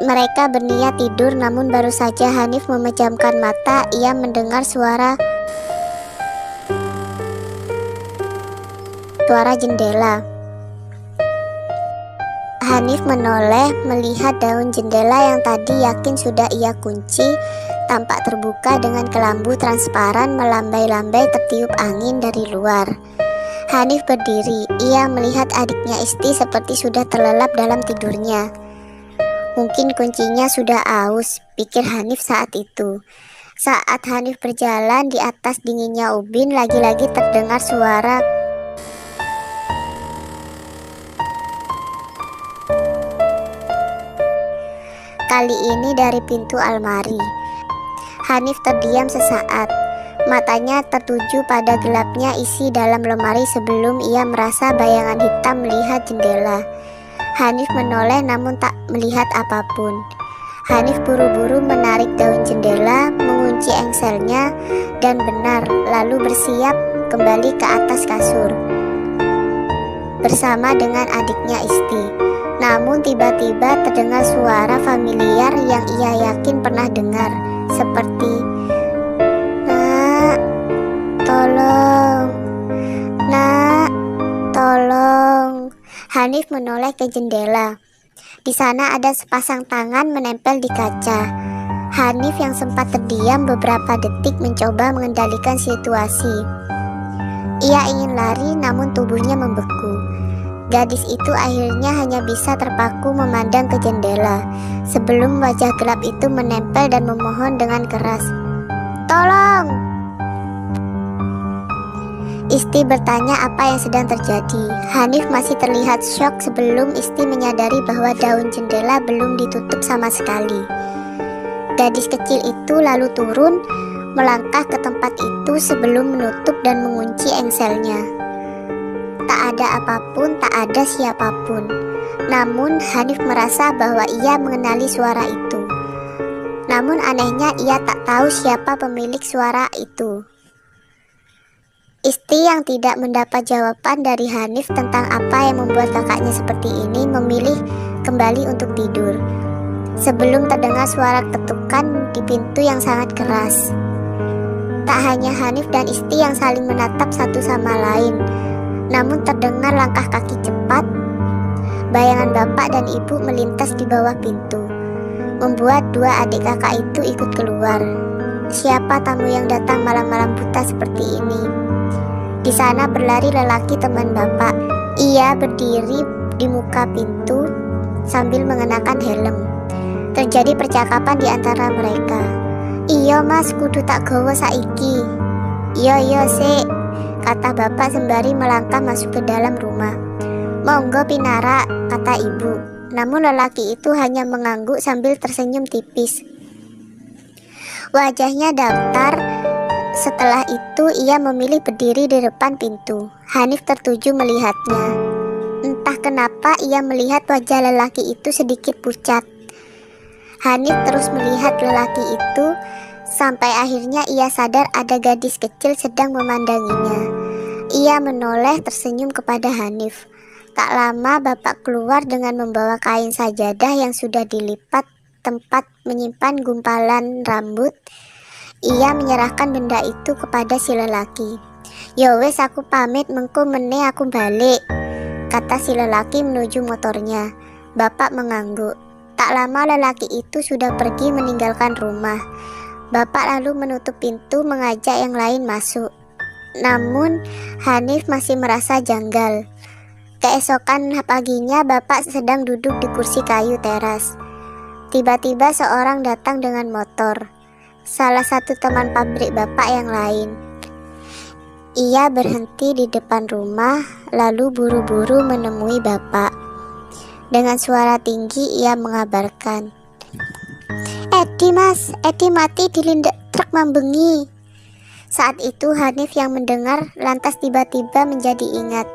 S1: Mereka berniat tidur, namun baru saja Hanif memejamkan mata, ia mendengar suara jendela. Hanif menoleh melihat daun jendela yang tadi yakin sudah ia kunci, tampak terbuka dengan kelambu transparan melambai-lambai tertiup angin dari luar. Hanif berdiri, ia melihat adiknya Isti seperti sudah terlelap dalam tidurnya. Mungkin kuncinya sudah aus, pikir Hanif saat itu. Saat Hanif berjalan di atas dinginnya ubin, lagi-lagi terdengar suara kali ini dari pintu almari. Hanif terdiam sesaat. Matanya tertuju pada gelapnya isi dalam lemari sebelum ia merasa bayangan hitam melihat jendela. Hanif menoleh namun tak melihat apapun. Hanif buru-buru menarik daun jendela, mengunci engselnya, dan benar, lalu bersiap kembali ke atas kasur bersama dengan adiknya Isti. Namun tiba-tiba terdengar suara familiar yang ia yakin pernah dengar, seperti "Nak, tolong, nak, tolong." Hanif menoleh ke jendela. Di sana ada sepasang tangan menempel di kaca. Hanif yang sempat terdiam beberapa detik mencoba mengendalikan situasi. Ia ingin lari namun tubuhnya membeku. Gadis itu akhirnya hanya bisa terpaku memandang ke jendela sebelum wajah gelap itu menempel dan memohon dengan keras, "Tolong!" Isti bertanya apa yang sedang terjadi. Hanif masih terlihat syok sebelum Isti menyadari bahwa daun jendela belum ditutup sama sekali. Gadis kecil itu lalu turun, melangkah ke tempat itu sebelum menutup dan mengunci engselnya. Tak ada apapun, tak ada siapapun. Namun Hanif merasa bahwa ia mengenali suara itu. Namun anehnya ia tak tahu siapa pemilik suara itu. Isti yang tidak mendapat jawaban dari Hanif tentang apa yang membuat kakaknya seperti ini memilih kembali untuk tidur. Sebelum terdengar suara ketukan di pintu yang sangat keras. Tak hanya Hanif dan Isti yang saling menatap satu sama lain, namun terdengar langkah kaki cepat. Bayangan bapak dan ibu melintas di bawah pintu, membuat dua adik kakak itu ikut keluar. Siapa tamu yang datang malam-malam buta seperti ini? Di sana berlari lelaki teman bapak. Ia berdiri di muka pintu sambil mengenakan helm. Terjadi percakapan di antara mereka. "Iya mas, kudu tak gawa saiki." Iya sik," kata bapak sembari melangkah masuk ke dalam rumah. "Monggo pinara," kata ibu. Namun lelaki itu hanya mengangguk sambil tersenyum tipis. Wajahnya datar. Setelah itu ia memilih berdiri di depan pintu. Hanif tertuju melihatnya. Entah kenapa ia melihat wajah lelaki itu sedikit pucat. Hanif terus melihat lelaki itu sampai akhirnya ia sadar ada gadis kecil sedang memandanginya. Ia menoleh tersenyum kepada Hanif. Tak lama bapak keluar dengan membawa kain sajadah yang sudah dilipat tempat menyimpan gumpalan rambut. Ia menyerahkan benda itu kepada si lelaki. "Ya wes, aku pamit, mengko meneh aku balik," kata si lelaki menuju motornya. Bapak mengangguk. Tak lama lelaki itu sudah pergi meninggalkan rumah. Bapak lalu menutup pintu mengajak yang lain masuk. Namun Hanif masih merasa janggal. Keesokan paginya bapak sedang duduk di kursi kayu teras. Tiba-tiba seorang datang dengan motor. Salah satu teman pabrik bapak yang lain. Ia berhenti di depan rumah lalu buru-buru menemui bapak. Dengan suara tinggi ia mengabarkan, "Edi mas, Edi mati dilindak truk mambengi." Saat itu Hanif yang mendengar lantas tiba-tiba menjadi ingat.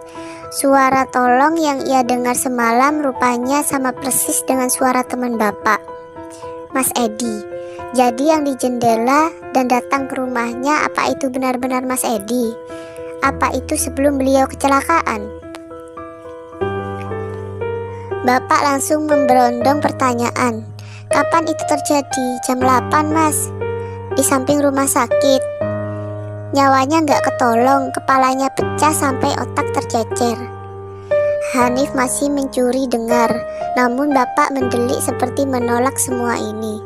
S1: Suara tolong yang ia dengar semalam rupanya sama persis dengan suara teman bapak, Mas Edi. Jadi yang di jendela dan datang ke rumahnya, apa itu benar-benar Mas Edi? Apa itu sebelum beliau kecelakaan? Bapak langsung memberondong pertanyaan. "Kapan itu terjadi?" "Jam 8 mas, di samping rumah sakit. Nyawanya nggak ketolong, kepalanya pecah sampai otak tercecer." Hanif masih mencuri dengar, namun bapak mendelik seperti menolak semua ini.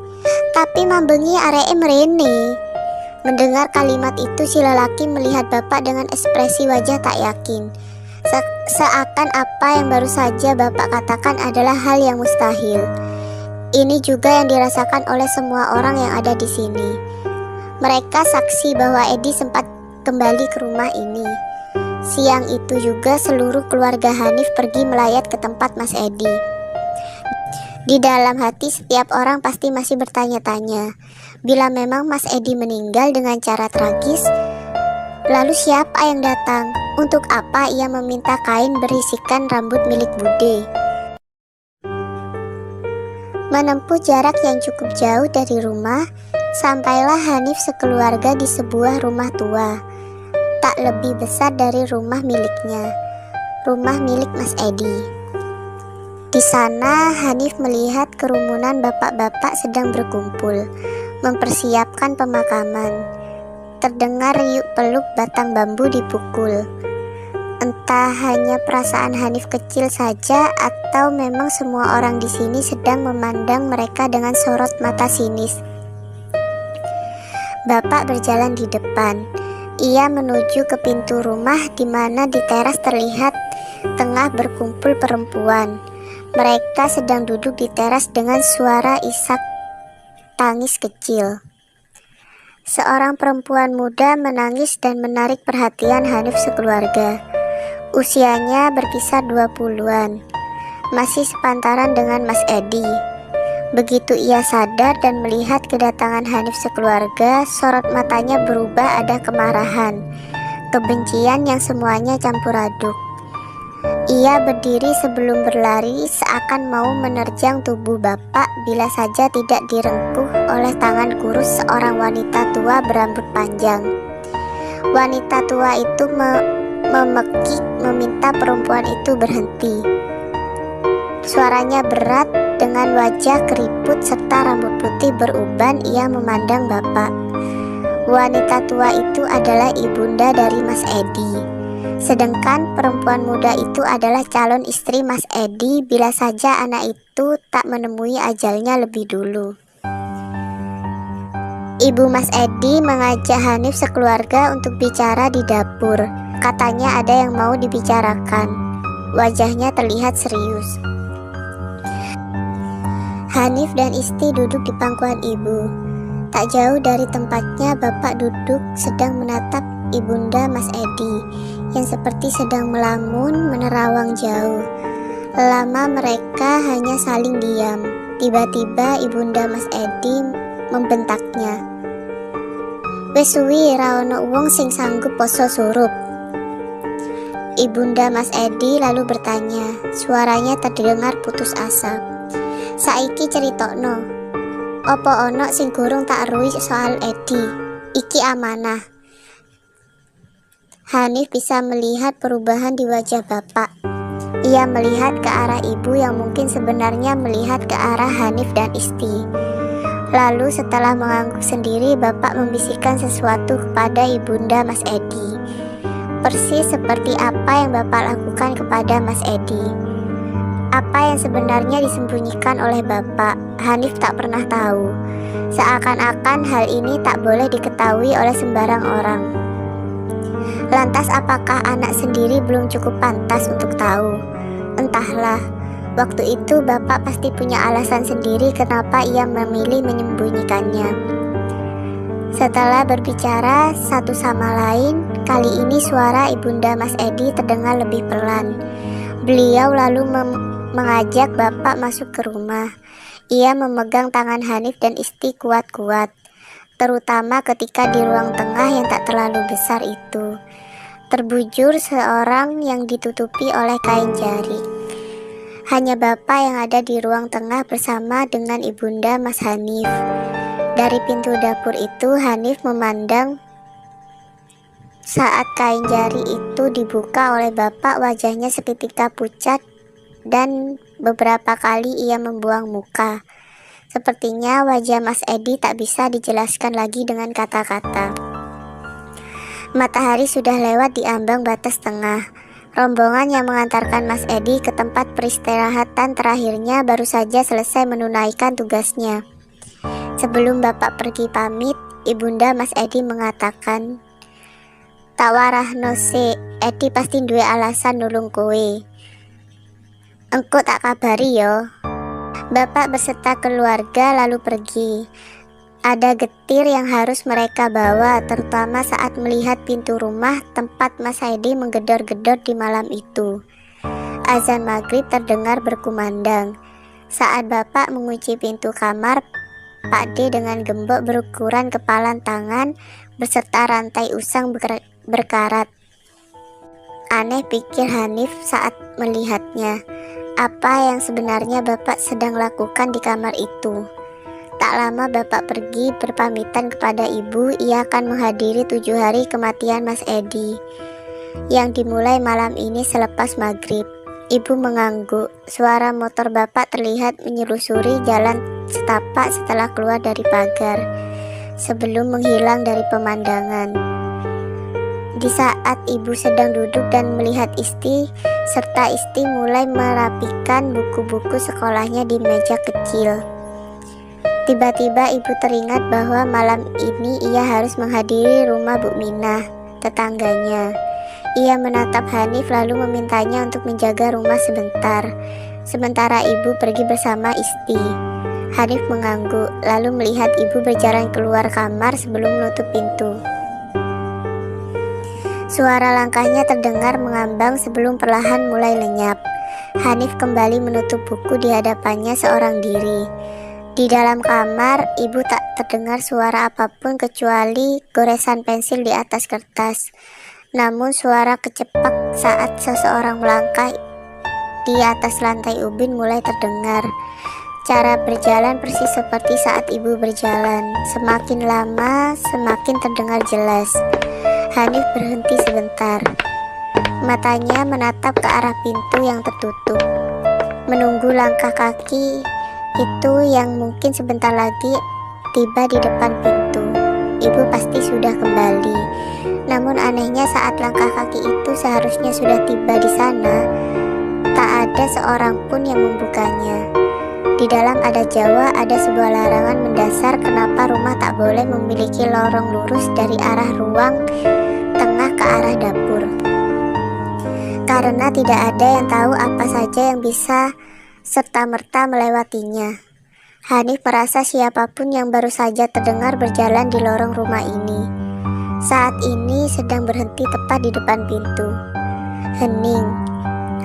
S1: "Tapi mambengi areke mrene." Mendengar kalimat itu si lelaki melihat bapak dengan ekspresi wajah tak yakin. Seakan apa yang baru saja bapak katakan adalah hal yang mustahil. Ini juga yang dirasakan oleh semua orang yang ada di sini. Mereka saksi bahwa Edi sempat kembali ke rumah ini. Siang itu juga seluruh keluarga Hanif pergi melayat ke tempat Mas Edi. Di dalam hati setiap orang pasti masih bertanya-tanya, bila memang Mas Edi meninggal dengan cara tragis, lalu siapa yang datang? Untuk apa ia meminta kain berisikan rambut milik Bude? Menempuh jarak yang cukup jauh dari rumah, sampailah Hanif sekeluarga di sebuah rumah tua, tak lebih besar dari rumah miliknya, rumah milik Mas Edi. Di sana Hanif melihat kerumunan bapak-bapak sedang berkumpul, mempersiapkan pemakaman. Terdengar riuk peluk batang bambu dipukul. Entah hanya perasaan Hanif kecil saja atau memang semua orang di sini sedang memandang mereka dengan sorot mata sinis. Bapak berjalan di depan. Ia menuju ke pintu rumah di mana di teras terlihat tengah berkumpul perempuan. Mereka sedang duduk di teras dengan suara isak tangis kecil. Seorang perempuan muda menangis dan menarik perhatian Hanif sekeluarga. Usianya berkisar 20-an, masih sepantaran dengan Mas Edi. Begitu ia sadar dan melihat kedatangan Hanif sekeluarga, sorot matanya berubah ada kemarahan, kebencian yang semuanya campur aduk. Ia berdiri sebelum berlari seakan mau menerjang tubuh bapak bila saja tidak direngkuh oleh tangan kurus seorang wanita tua berambut panjang. Wanita tua itu memekik meminta perempuan itu berhenti. Suaranya berat, dengan wajah keriput serta rambut putih beruban ia memandang bapak. Wanita tua itu adalah ibunda dari Mas Edi. Sedangkan perempuan muda itu adalah calon istri Mas Edi bila saja anak itu tak menemui ajalnya lebih dulu. Ibu Mas Edi mengajak Hanif sekeluarga untuk bicara di dapur. Katanya ada yang mau dibicarakan. Wajahnya terlihat serius. Hanif dan Isti duduk di pangkuan ibu. Tak jauh dari tempatnya bapak duduk sedang menatap ibunda Mas Edi yang seperti sedang melamun menerawang jauh. Lama mereka hanya saling diam. Tiba-tiba ibunda Mas Edi membentaknya. "Wes suwi ra ono wong sing sanggup poso surup." Ibunda Mas Edi lalu bertanya, suaranya terdengar putus asa. "Saiki ceritokno, opo ono sing gurung tak eruhi soal Edi? Iki amanah." Hanif bisa melihat perubahan di wajah bapak. Ia melihat ke arah ibu yang mungkin sebenarnya melihat ke arah Hanif dan Isti. Lalu setelah mengangguk sendiri, bapak membisikkan sesuatu kepada ibunda Mas Edi. Persis seperti apa yang bapak lakukan kepada Mas Edi. Apa yang sebenarnya disembunyikan oleh bapak, Hanif tak pernah tahu. Seakan-akan hal ini tak boleh diketahui oleh sembarang orang. Lantas apakah anak sendiri belum cukup pantas untuk tahu? Entahlah. Waktu itu bapak pasti punya alasan sendiri kenapa ia memilih menyembunyikannya. Setelah berbicara satu sama lain, kali ini suara ibunda Mas Edi terdengar lebih pelan. Beliau lalu mengajak bapak masuk ke rumah. Ia memegang tangan Hanif dan Isti kuat-kuat, terutama ketika di ruang tengah yang tak terlalu besar itu. Terbujur seorang yang ditutupi oleh kain jari. Hanya bapak yang ada di ruang tengah bersama dengan ibunda Mas Hanif. Dari pintu dapur itu Hanif memandang saat kain jari itu dibuka oleh bapak. Wajahnya seketika pucat dan beberapa kali ia membuang muka. Sepertinya wajah Mas Edi tak bisa dijelaskan lagi dengan kata-kata. Matahari sudah lewat di ambang batas tengah. Rombongan yang mengantarkan Mas Edi ke tempat peristirahatan terakhirnya baru saja selesai menunaikan tugasnya. Sebelum bapak pergi pamit, ibunda Mas Edi mengatakan, "Tak warahno sik, Edi pasti duwe alasan nulung kowe. Engko tak kabari yo." Bapak beserta keluarga lalu pergi. Ada getir yang harus mereka bawa, terutama saat melihat pintu rumah tempat Mas Edi menggedor-gedor di malam itu. Azan maghrib terdengar berkumandang. Saat bapak mengunci pintu kamar, Pak D dengan gembok berukuran kepalan tangan beserta rantai usang berkarat. Aneh, pikir Hanif saat melihatnya. Apa yang sebenarnya bapak sedang lakukan di kamar itu? Tak lama bapak pergi berpamitan kepada ibu. Ia akan menghadiri 7 hari kematian Mas Edi yang dimulai malam ini selepas maghrib. Ibu mengangguk. Suara motor bapak terlihat menyelusuri jalan setapak setelah keluar dari pagar sebelum menghilang dari pemandangan. Di saat ibu sedang duduk dan melihat Isti, serta Isti mulai merapikan buku-buku sekolahnya di meja kecil. Tiba-tiba ibu teringat bahwa malam ini ia harus menghadiri rumah Bu Minah, tetangganya. Ia menatap Hanif lalu memintanya untuk menjaga rumah sebentar. Sementara ibu pergi bersama Isti. Hanif mengangguk, lalu melihat ibu berjalan keluar kamar sebelum menutup pintu. Suara langkahnya terdengar mengambang sebelum perlahan mulai lenyap. Hanif kembali menutup buku di hadapannya seorang diri. Di dalam kamar, ibu tak terdengar suara apapun kecuali goresan pensil di atas kertas. Namun suara kecepak saat seseorang melangkah di atas lantai ubin mulai terdengar. Cara berjalan persis seperti saat ibu berjalan. Semakin lama, semakin terdengar jelas. Hanif berhenti sebentar. Matanya menatap ke arah pintu yang tertutup, menunggu langkah kaki itu yang mungkin sebentar lagi tiba di depan pintu. Ibu pasti sudah kembali. Namun anehnya saat langkah kaki itu seharusnya sudah tiba di sana, tak ada seorang pun yang membukanya. Di dalam adat Jawa ada sebuah larangan mendasar kenapa rumah tak boleh memiliki lorong lurus dari arah ruang tengah ke arah dapur. karena tidak ada yang tahu apa saja yang bisa serta-merta melewatinya. Hanif merasa siapapun yang baru saja terdengar berjalan di lorong rumah ini saat ini sedang berhenti tepat di depan pintu. Hening.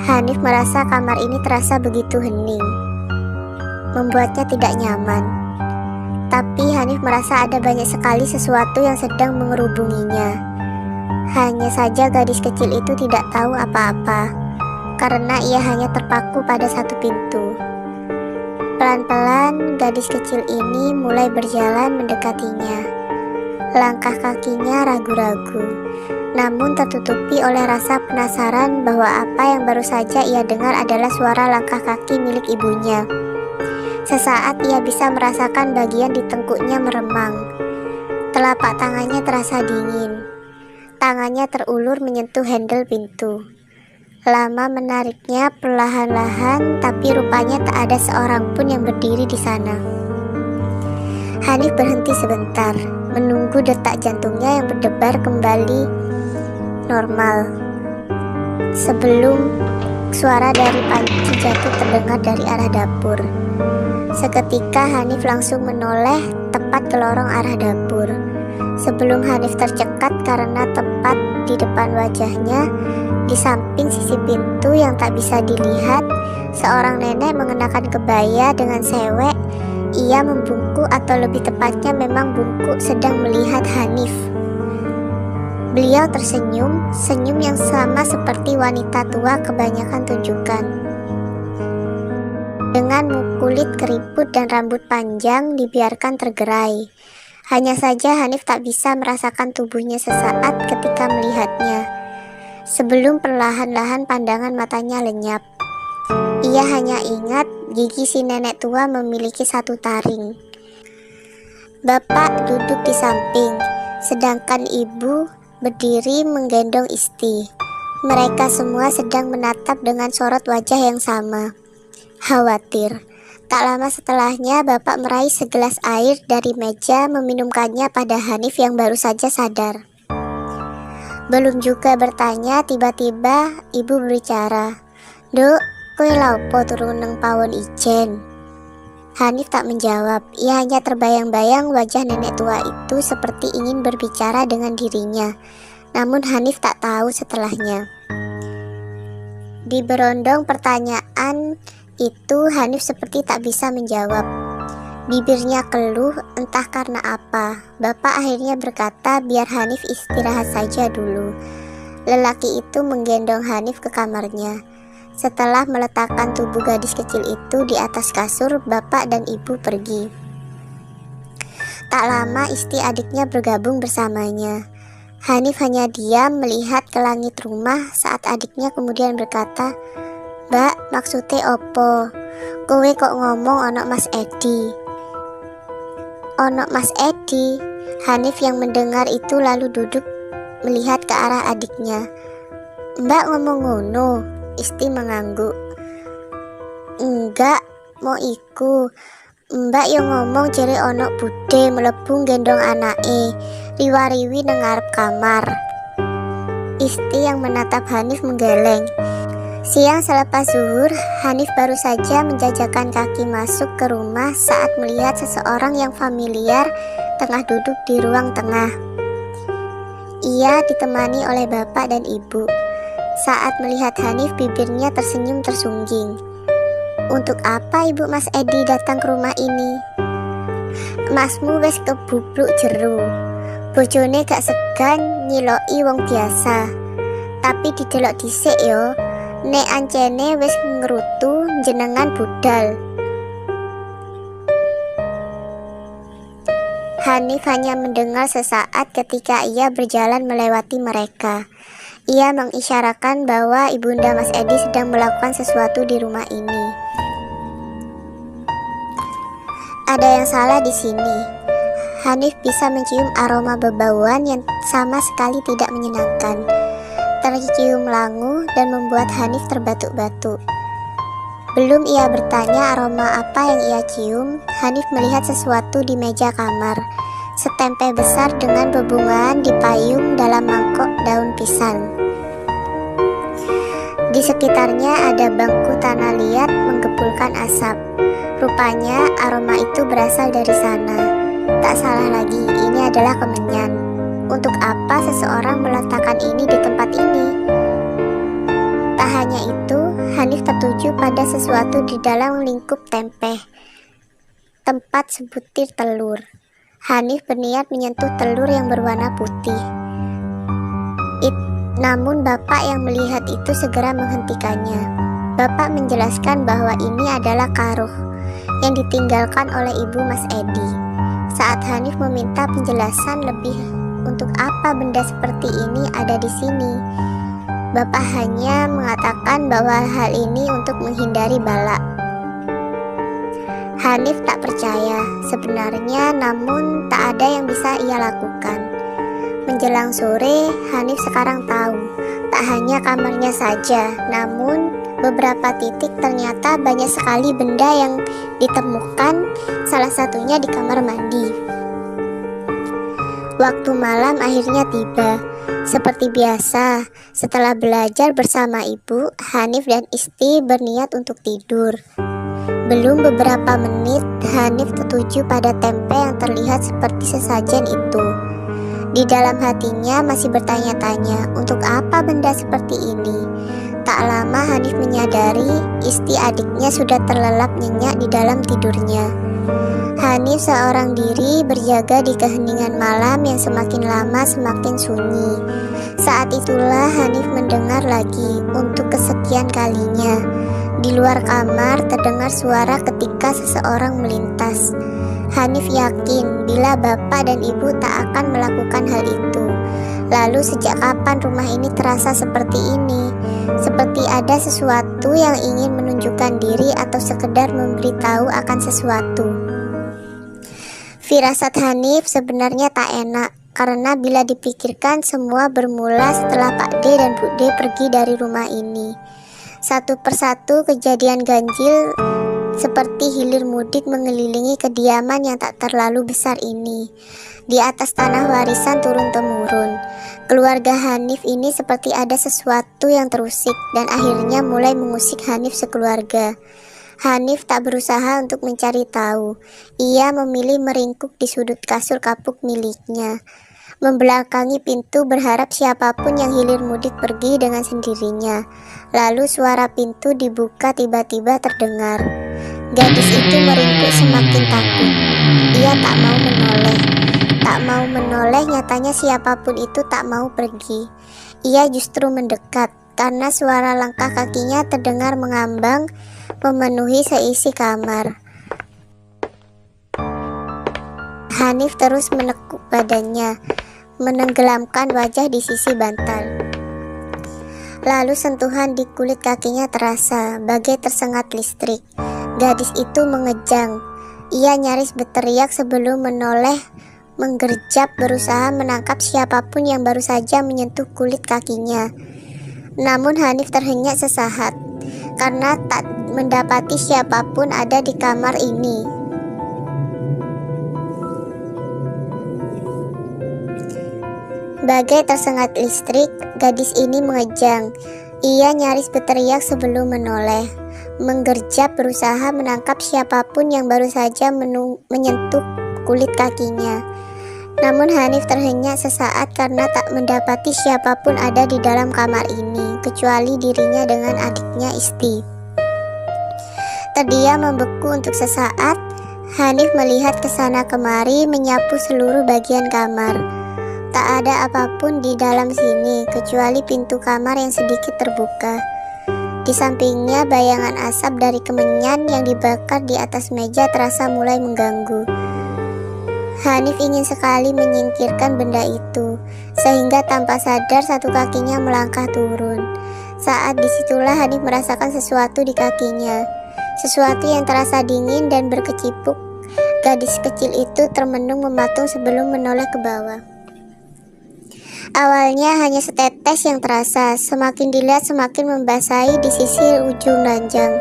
S1: Hanif merasa kamar ini terasa begitu hening, membuatnya tidak nyaman. Tapi Hanif merasa ada banyak sekali sesuatu yang sedang mengerubunginya. Hanya saja gadis kecil itu tidak tahu apa-apa, karena ia hanya terpaku pada satu pintu. Pelan-pelan gadis kecil ini mulai berjalan mendekatinya. Langkah kakinya ragu-ragu, namun tertutupi oleh rasa penasaran bahwa apa yang baru saja ia dengar adalah suara langkah kaki milik ibunya. Sesaat ia bisa merasakan bagian di tengkuknya meremang. Telapak tangannya terasa dingin. Tangannya terulur menyentuh handle pintu. Lama menariknya perlahan-lahan, tapi rupanya tak ada seorang pun yang berdiri di sana. Hanif berhenti sebentar, menunggu detak jantungnya yang berdebar kembali normal. Sebelum suara dari panci jatuh terdengar dari arah dapur. Seketika Hanif langsung menoleh tepat ke lorong arah dapur. Sebelum Hanif tercekat karena tepat di depan wajahnya, di samping sisi pintu yang tak bisa dilihat, seorang nenek mengenakan kebaya dengan sewek. Ia membungkuk, atau lebih tepatnya memang bungkuk, sedang melihat Hanif. Beliau tersenyum, senyum yang sama seperti wanita tua kebanyakan tunjukkan. Dengan kulit keriput dan rambut panjang dibiarkan tergerai. Hanya saja Hanif tak bisa merasakan tubuhnya sesaat ketika melihatnya. Sebelum perlahan-lahan pandangan matanya lenyap. Ia hanya ingat gigi si nenek tua memiliki satu taring. Bapak duduk di samping, sedangkan ibu berdiri menggendong Isti. Mereka semua sedang menatap dengan sorot wajah yang sama, khawatir. Tak lama setelahnya bapak meraih segelas air dari meja, meminumkannya pada Hanif yang baru saja sadar. Belum juga bertanya, tiba-tiba ibu berbicara. "Duk, kowe laopo turun nang pawon ijen?" Hanif tak menjawab. Ia hanya terbayang-bayang wajah nenek tua itu seperti ingin berbicara dengan dirinya. Namun Hanif tak tahu setelahnya. Di berondong pertanyaan itu Hanif seperti tak bisa menjawab. Bibirnya keluh, entah karena apa. Bapak akhirnya berkata biar Hanif istirahat saja dulu. Lelaki itu menggendong Hanif ke kamarnya. Setelah meletakkan tubuh gadis kecil itu di atas kasur, bapak dan ibu pergi. Tak lama Isti adiknya bergabung bersamanya. Hanif hanya diam melihat ke langit rumah saat adiknya kemudian berkata, "Mbak, maksudnya opo? Kowe kok ngomong onok Mas Edi?" "Onok Mas Edi?" Hanif yang mendengar itu lalu duduk melihat ke arah adiknya. "Mbak ngomong ngono?" Isti mengangguk. "Enggak, mau iku. Mbak yang ngomong jere onok bude melebu gendong anake, riwariwi nang ngarep kamar." Isti yang menatap Hanif menggeleng. Siang selepas zuhur, Hanif baru saja menjajakan kaki masuk ke rumah saat melihat seseorang yang familiar tengah duduk di ruang tengah. Ia ditemani oleh bapak dan ibu. Saat melihat Hanif, bibirnya tersenyum tersungging. "Untuk apa ibu Mas Edi datang ke rumah ini?" "Masmu wes kebubluk jeru. Bojone gak segan nyiloki wong biasa. Tapi didelok dhisik yo, nek ancene wis ngrutu jenengan budal." Hanif hanya mendengar sesaat ketika ia berjalan melewati mereka. Ia mengisyaratkan bahwa ibunda Mas Edi sedang melakukan sesuatu di rumah ini. Ada yang salah di sini. Hanif bisa mencium aroma bebauan yang sama sekali tidak menyenangkan. Tercium langu dan membuat Hanif terbatuk-batuk. Belum ia bertanya aroma apa yang ia cium, Hanif melihat sesuatu di meja kamar. Setempe besar dengan bebungaan dipayung dalam mangkok daun pisang. Di sekitarnya ada bangku tanah liat menggepulkan asap. Rupanya aroma itu berasal dari sana. Tak salah lagi, ini adalah kemenyan. Untuk apa seseorang meletakkan ini di tempat ini? Tak hanya itu, Hanif tertuju pada sesuatu di dalam lingkup tempe, tempat sebutir telur. Hanif berniat menyentuh telur yang berwarna putih. Namun bapak yang melihat itu segera menghentikannya. Bapak menjelaskan bahwa ini adalah karuh yang ditinggalkan oleh ibu Mas Edi. Saat Hanif meminta penjelasan lebih untuk apa benda seperti ini ada di sini, bapak hanya mengatakan bahwa hal ini untuk menghindari bala. Hanif tak percaya sebenarnya, namun tak ada yang bisa ia lakukan. Menjelang sore, Hanif sekarang tahu, tak hanya kamarnya saja, namun beberapa titik ternyata banyak sekali benda yang ditemukan, salah satunya di kamar mandi. Waktu malam akhirnya tiba. Seperti biasa, setelah belajar bersama ibu, Hanif dan Isti berniat untuk tidur. Belum beberapa menit, Hanif tertuju pada tempe yang terlihat seperti sesajen itu. Di dalam hatinya masih bertanya-tanya, untuk apa benda seperti ini? Tak lama Hanif menyadari Isti adiknya sudah terlelap nyenyak di dalam tidurnya. Hanif seorang diri berjaga di keheningan malam yang semakin lama semakin sunyi. Saat itulah Hanif mendengar lagi untuk kesekian kalinya. Di luar kamar terdengar suara ketika seseorang melintas. Hanif yakin bila bapak dan ibu tak akan melakukan hal itu. Lalu sejak kapan rumah ini terasa seperti ini? Seperti ada sesuatu yang ingin menunjukkan diri atau sekedar memberitahu akan sesuatu. Firasat Hanif sebenarnya tak enak, karena bila dipikirkan semua bermula setelah Pak D dan Bu D pergi dari rumah ini. Satu persatu kejadian ganjil seperti hilir mudik mengelilingi kediaman yang tak terlalu besar ini. Di atas tanah warisan turun-temurun, keluarga Hanif ini seperti ada sesuatu yang terusik dan akhirnya mulai mengusik Hanif sekeluarga. Hanif tak berusaha untuk mencari tahu. Ia memilih meringkuk di sudut kasur kapuk miliknya, membelakangi pintu berharap siapapun yang hilir mudik pergi dengan sendirinya. Lalu suara pintu dibuka tiba-tiba terdengar. Gadis itu meringkuk semakin takut. Ia tak mau menoleh. Tak mau menoleh, nyatanya siapapun itu tak mau pergi. Ia justru mendekat, karena suara langkah kakinya terdengar mengambang memenuhi seisi kamar. Hanif terus menekuk badannya, menenggelamkan wajah di sisi bantal. Lalu sentuhan di kulit kakinya terasa, bagai tersengat listrik. Gadis itu mengejang. Ia nyaris berteriak sebelum menoleh, menggerjap berusaha menangkap siapapun yang baru saja menyentuh kulit kakinya. Namun Hanif terhenyak sesaat, karena tak mendapati siapapun ada di kamar ini. Bagai tersengat listrik, gadis ini mengejang. Ia nyaris berteriak sebelum menoleh, menggerjap berusaha menangkap siapapun yang baru saja menyentuh kulit kakinya. Namun Hanif terhenyak sesaat karena tak mendapati siapapun ada di dalam kamar ini, kecuali dirinya dengan adiknya Isti. Terdiam membeku untuk sesaat, Hanif melihat ke sana kemari menyapu seluruh bagian kamar. Tak ada apapun di dalam sini, kecuali pintu kamar yang sedikit terbuka. Di sampingnya bayangan asap dari kemenyan yang dibakar di atas meja terasa mulai mengganggu. Hanif ingin sekali menyingkirkan benda itu, sehingga tanpa sadar satu kakinya melangkah turun. Saat disitulah Hanif merasakan sesuatu di kakinya, sesuatu yang terasa dingin dan berkecipuk. Gadis kecil itu termenung mematung sebelum menoleh ke bawah. Awalnya hanya setetes yang terasa, semakin dilihat semakin membasahi di sisi ujung ranjang.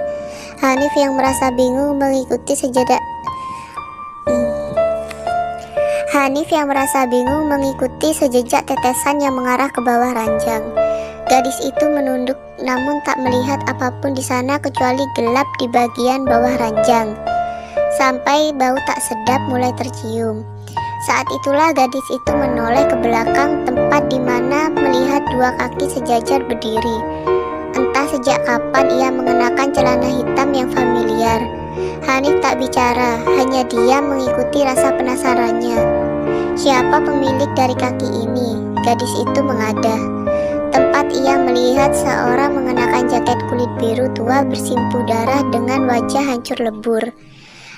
S1: Hanif yang merasa bingung mengikuti sejejak tetesan yang mengarah ke bawah ranjang. Gadis itu menunduk namun tak melihat apapun di sana kecuali gelap di bagian bawah ranjang. Sampai bau tak sedap mulai tercium. Saat itulah gadis itu menoleh ke belakang tempat di mana melihat dua kaki sejajar berdiri. Entah sejak kapan ia mengenakan celana hitam yang familiar. Hanif tak bicara, hanya diam mengikuti rasa penasarannya. Siapa pemilik dari kaki ini? Gadis itu mengadah. Tempat ia melihat seorang mengenakan jaket kulit biru tua bersimpuh darah dengan wajah hancur lebur.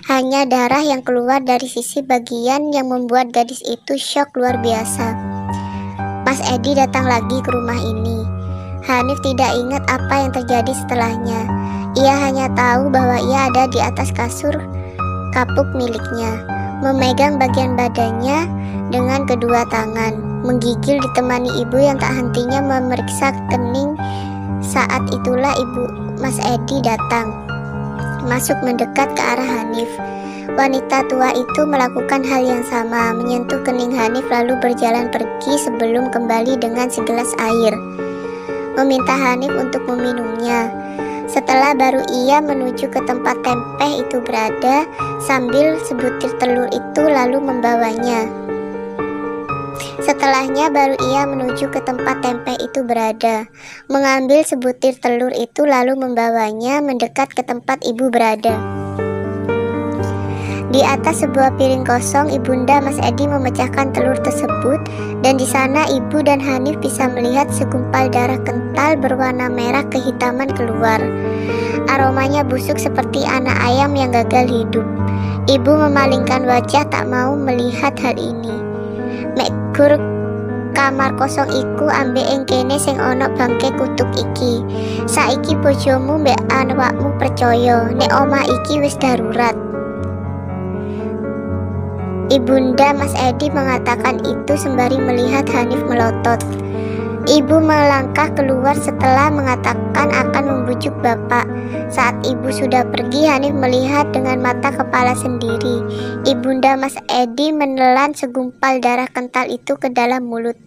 S1: Hanya darah yang keluar dari sisi bagian yang membuat gadis itu syok luar biasa. Mas Edi datang lagi ke rumah ini. Hanif tidak ingat apa yang terjadi setelahnya. Ia hanya tahu bahwa ia ada di atas kasur kapuk miliknya, memegang bagian badannya dengan kedua tangan, menggigil ditemani ibu yang tak hentinya memeriksa kening. Saat itulah ibu Mas Edi datang, masuk mendekat ke arah Hanif. Wanita tua itu melakukan hal yang sama, menyentuh kening Hanif lalu berjalan pergi sebelum kembali dengan segelas air, meminta Hanif untuk meminumnya. Setelah baru ia menuju ke tempat tempeh itu berada, sambil sebutir telur itu lalu membawanya. Setelahnya baru ia menuju ke tempat tempeh itu berada, mengambil sebutir telur itu lalu membawanya mendekat ke tempat ibu berada. Di atas sebuah piring kosong, ibunda Mas Edi memecahkan telur tersebut, dan di sana ibu dan Hanif bisa melihat segumpal darah kental berwarna merah kehitaman keluar. Aromanya busuk seperti anak ayam yang gagal hidup. Ibu memalingkan wajah tak mau melihat hal ini. Mek gur kamar kosong iku ambek ing kene sing ana bangke kutuk iki. Saiki bojomu mbek anakmu percaya nek omah iki wis darurat. Ibunda Mas Edi mengatakan itu sembari melihat Hanif melotot. Ibu melangkah keluar setelah mengatakan akan membujuk bapak. Saat ibu sudah pergi, Hanif melihat dengan mata kepala sendiri. Ibunda Mas Edi menelan segumpal darah kental itu ke dalam mulut.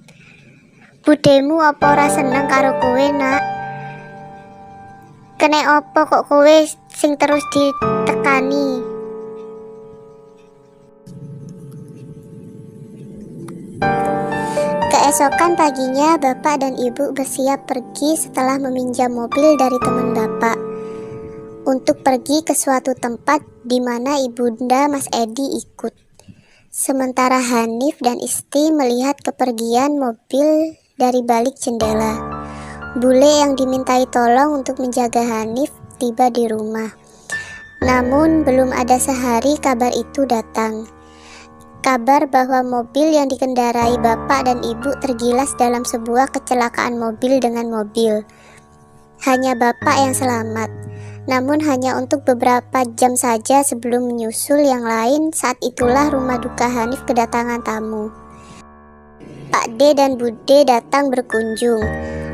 S1: Budemu apa ora seneng karo kowe, nak? Kene apa kok kowe sing terus ditekani? Keesokan paginya, bapak dan ibu bersiap pergi setelah meminjam mobil dari teman bapak untuk pergi ke suatu tempat di mana ibunda Mas Edi ikut. Sementara Hanif dan istri melihat kepergian mobil dari balik jendela. Bule yang dimintai tolong untuk menjaga Hanif tiba di rumah. Namun belum ada sehari kabar itu datang. Kabar bahwa mobil yang dikendarai bapak dan ibu tergilas dalam sebuah kecelakaan mobil dengan mobil. Hanya bapak yang selamat, namun hanya untuk beberapa jam saja sebelum menyusul yang lain. Saat itulah rumah duka Hanif kedatangan tamu. Pak D dan Bude datang berkunjung.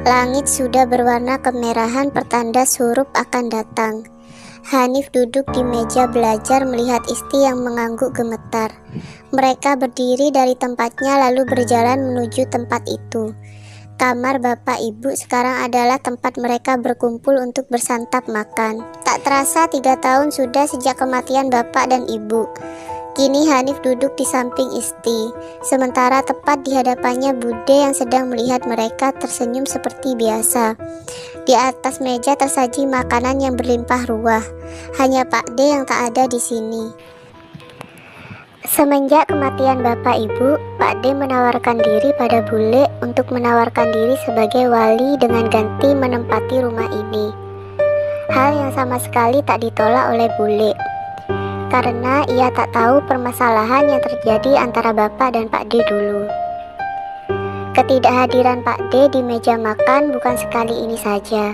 S1: Langit sudah berwarna kemerahan pertanda surup akan datang. Hanif duduk di meja belajar melihat istri yang mengangguk gemetar. Mereka berdiri dari tempatnya lalu berjalan menuju tempat itu. Kamar bapak ibu sekarang adalah tempat mereka berkumpul untuk bersantap makan. Tak terasa 3 tahun sudah sejak kematian bapak dan ibu. Kini Hanif duduk di samping istri, sementara tepat di hadapannya Bude yang sedang melihat mereka tersenyum seperti biasa. Di atas meja tersaji makanan yang berlimpah ruah. Hanya Pak D yang tak ada di sini. Semenjak kematian bapak ibu, Pak D menawarkan diri pada Bule untuk menawarkan diri sebagai wali dengan ganti menempati rumah ini. Hal yang sama sekali tak ditolak oleh Bule, karena ia tak tahu permasalahan yang terjadi antara bapak dan Pak D dulu. Ketidakhadiran Pak D di meja makan bukan sekali ini saja,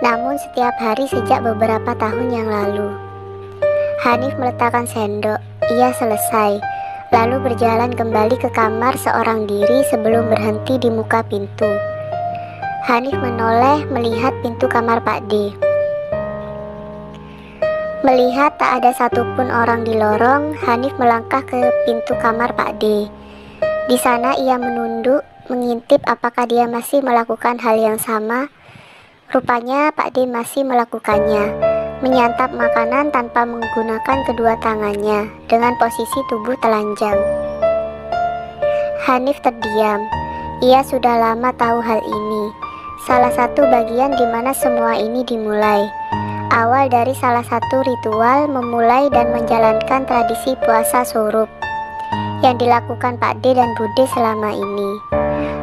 S1: namun setiap hari sejak beberapa tahun yang lalu. Hanif meletakkan sendok, ia selesai, lalu berjalan kembali ke kamar seorang diri sebelum berhenti di muka pintu. Hanif menoleh melihat pintu kamar Pak D. Melihat tak ada satupun orang di lorong, Hanif melangkah ke pintu kamar Pak D. Di sana ia menunduk, mengintip apakah dia masih melakukan hal yang sama. Rupanya Pak D masih melakukannya, menyantap makanan tanpa menggunakan kedua tangannya dengan posisi tubuh telanjang. Hanif terdiam. Ia sudah lama tahu hal ini. Salah satu bagian di mana semua ini dimulai. Awal dari salah satu ritual memulai dan menjalankan tradisi puasa surup yang dilakukan Pak D dan Bude selama ini.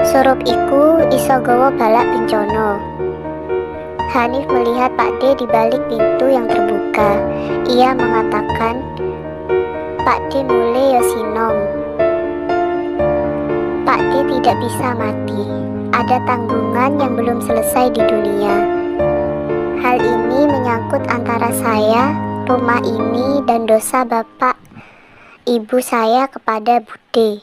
S1: Surup iku iso gawa balak bencono. Hanif melihat Pak D di balik pintu yang terbuka. Ia mengatakan, "Pak D mulai yosinom. Pak D tidak bisa mati. Ada tanggungan yang belum selesai di dunia. Hal ini menyangkut antara saya, rumah ini, dan dosa bapak ibu saya kepada Bude."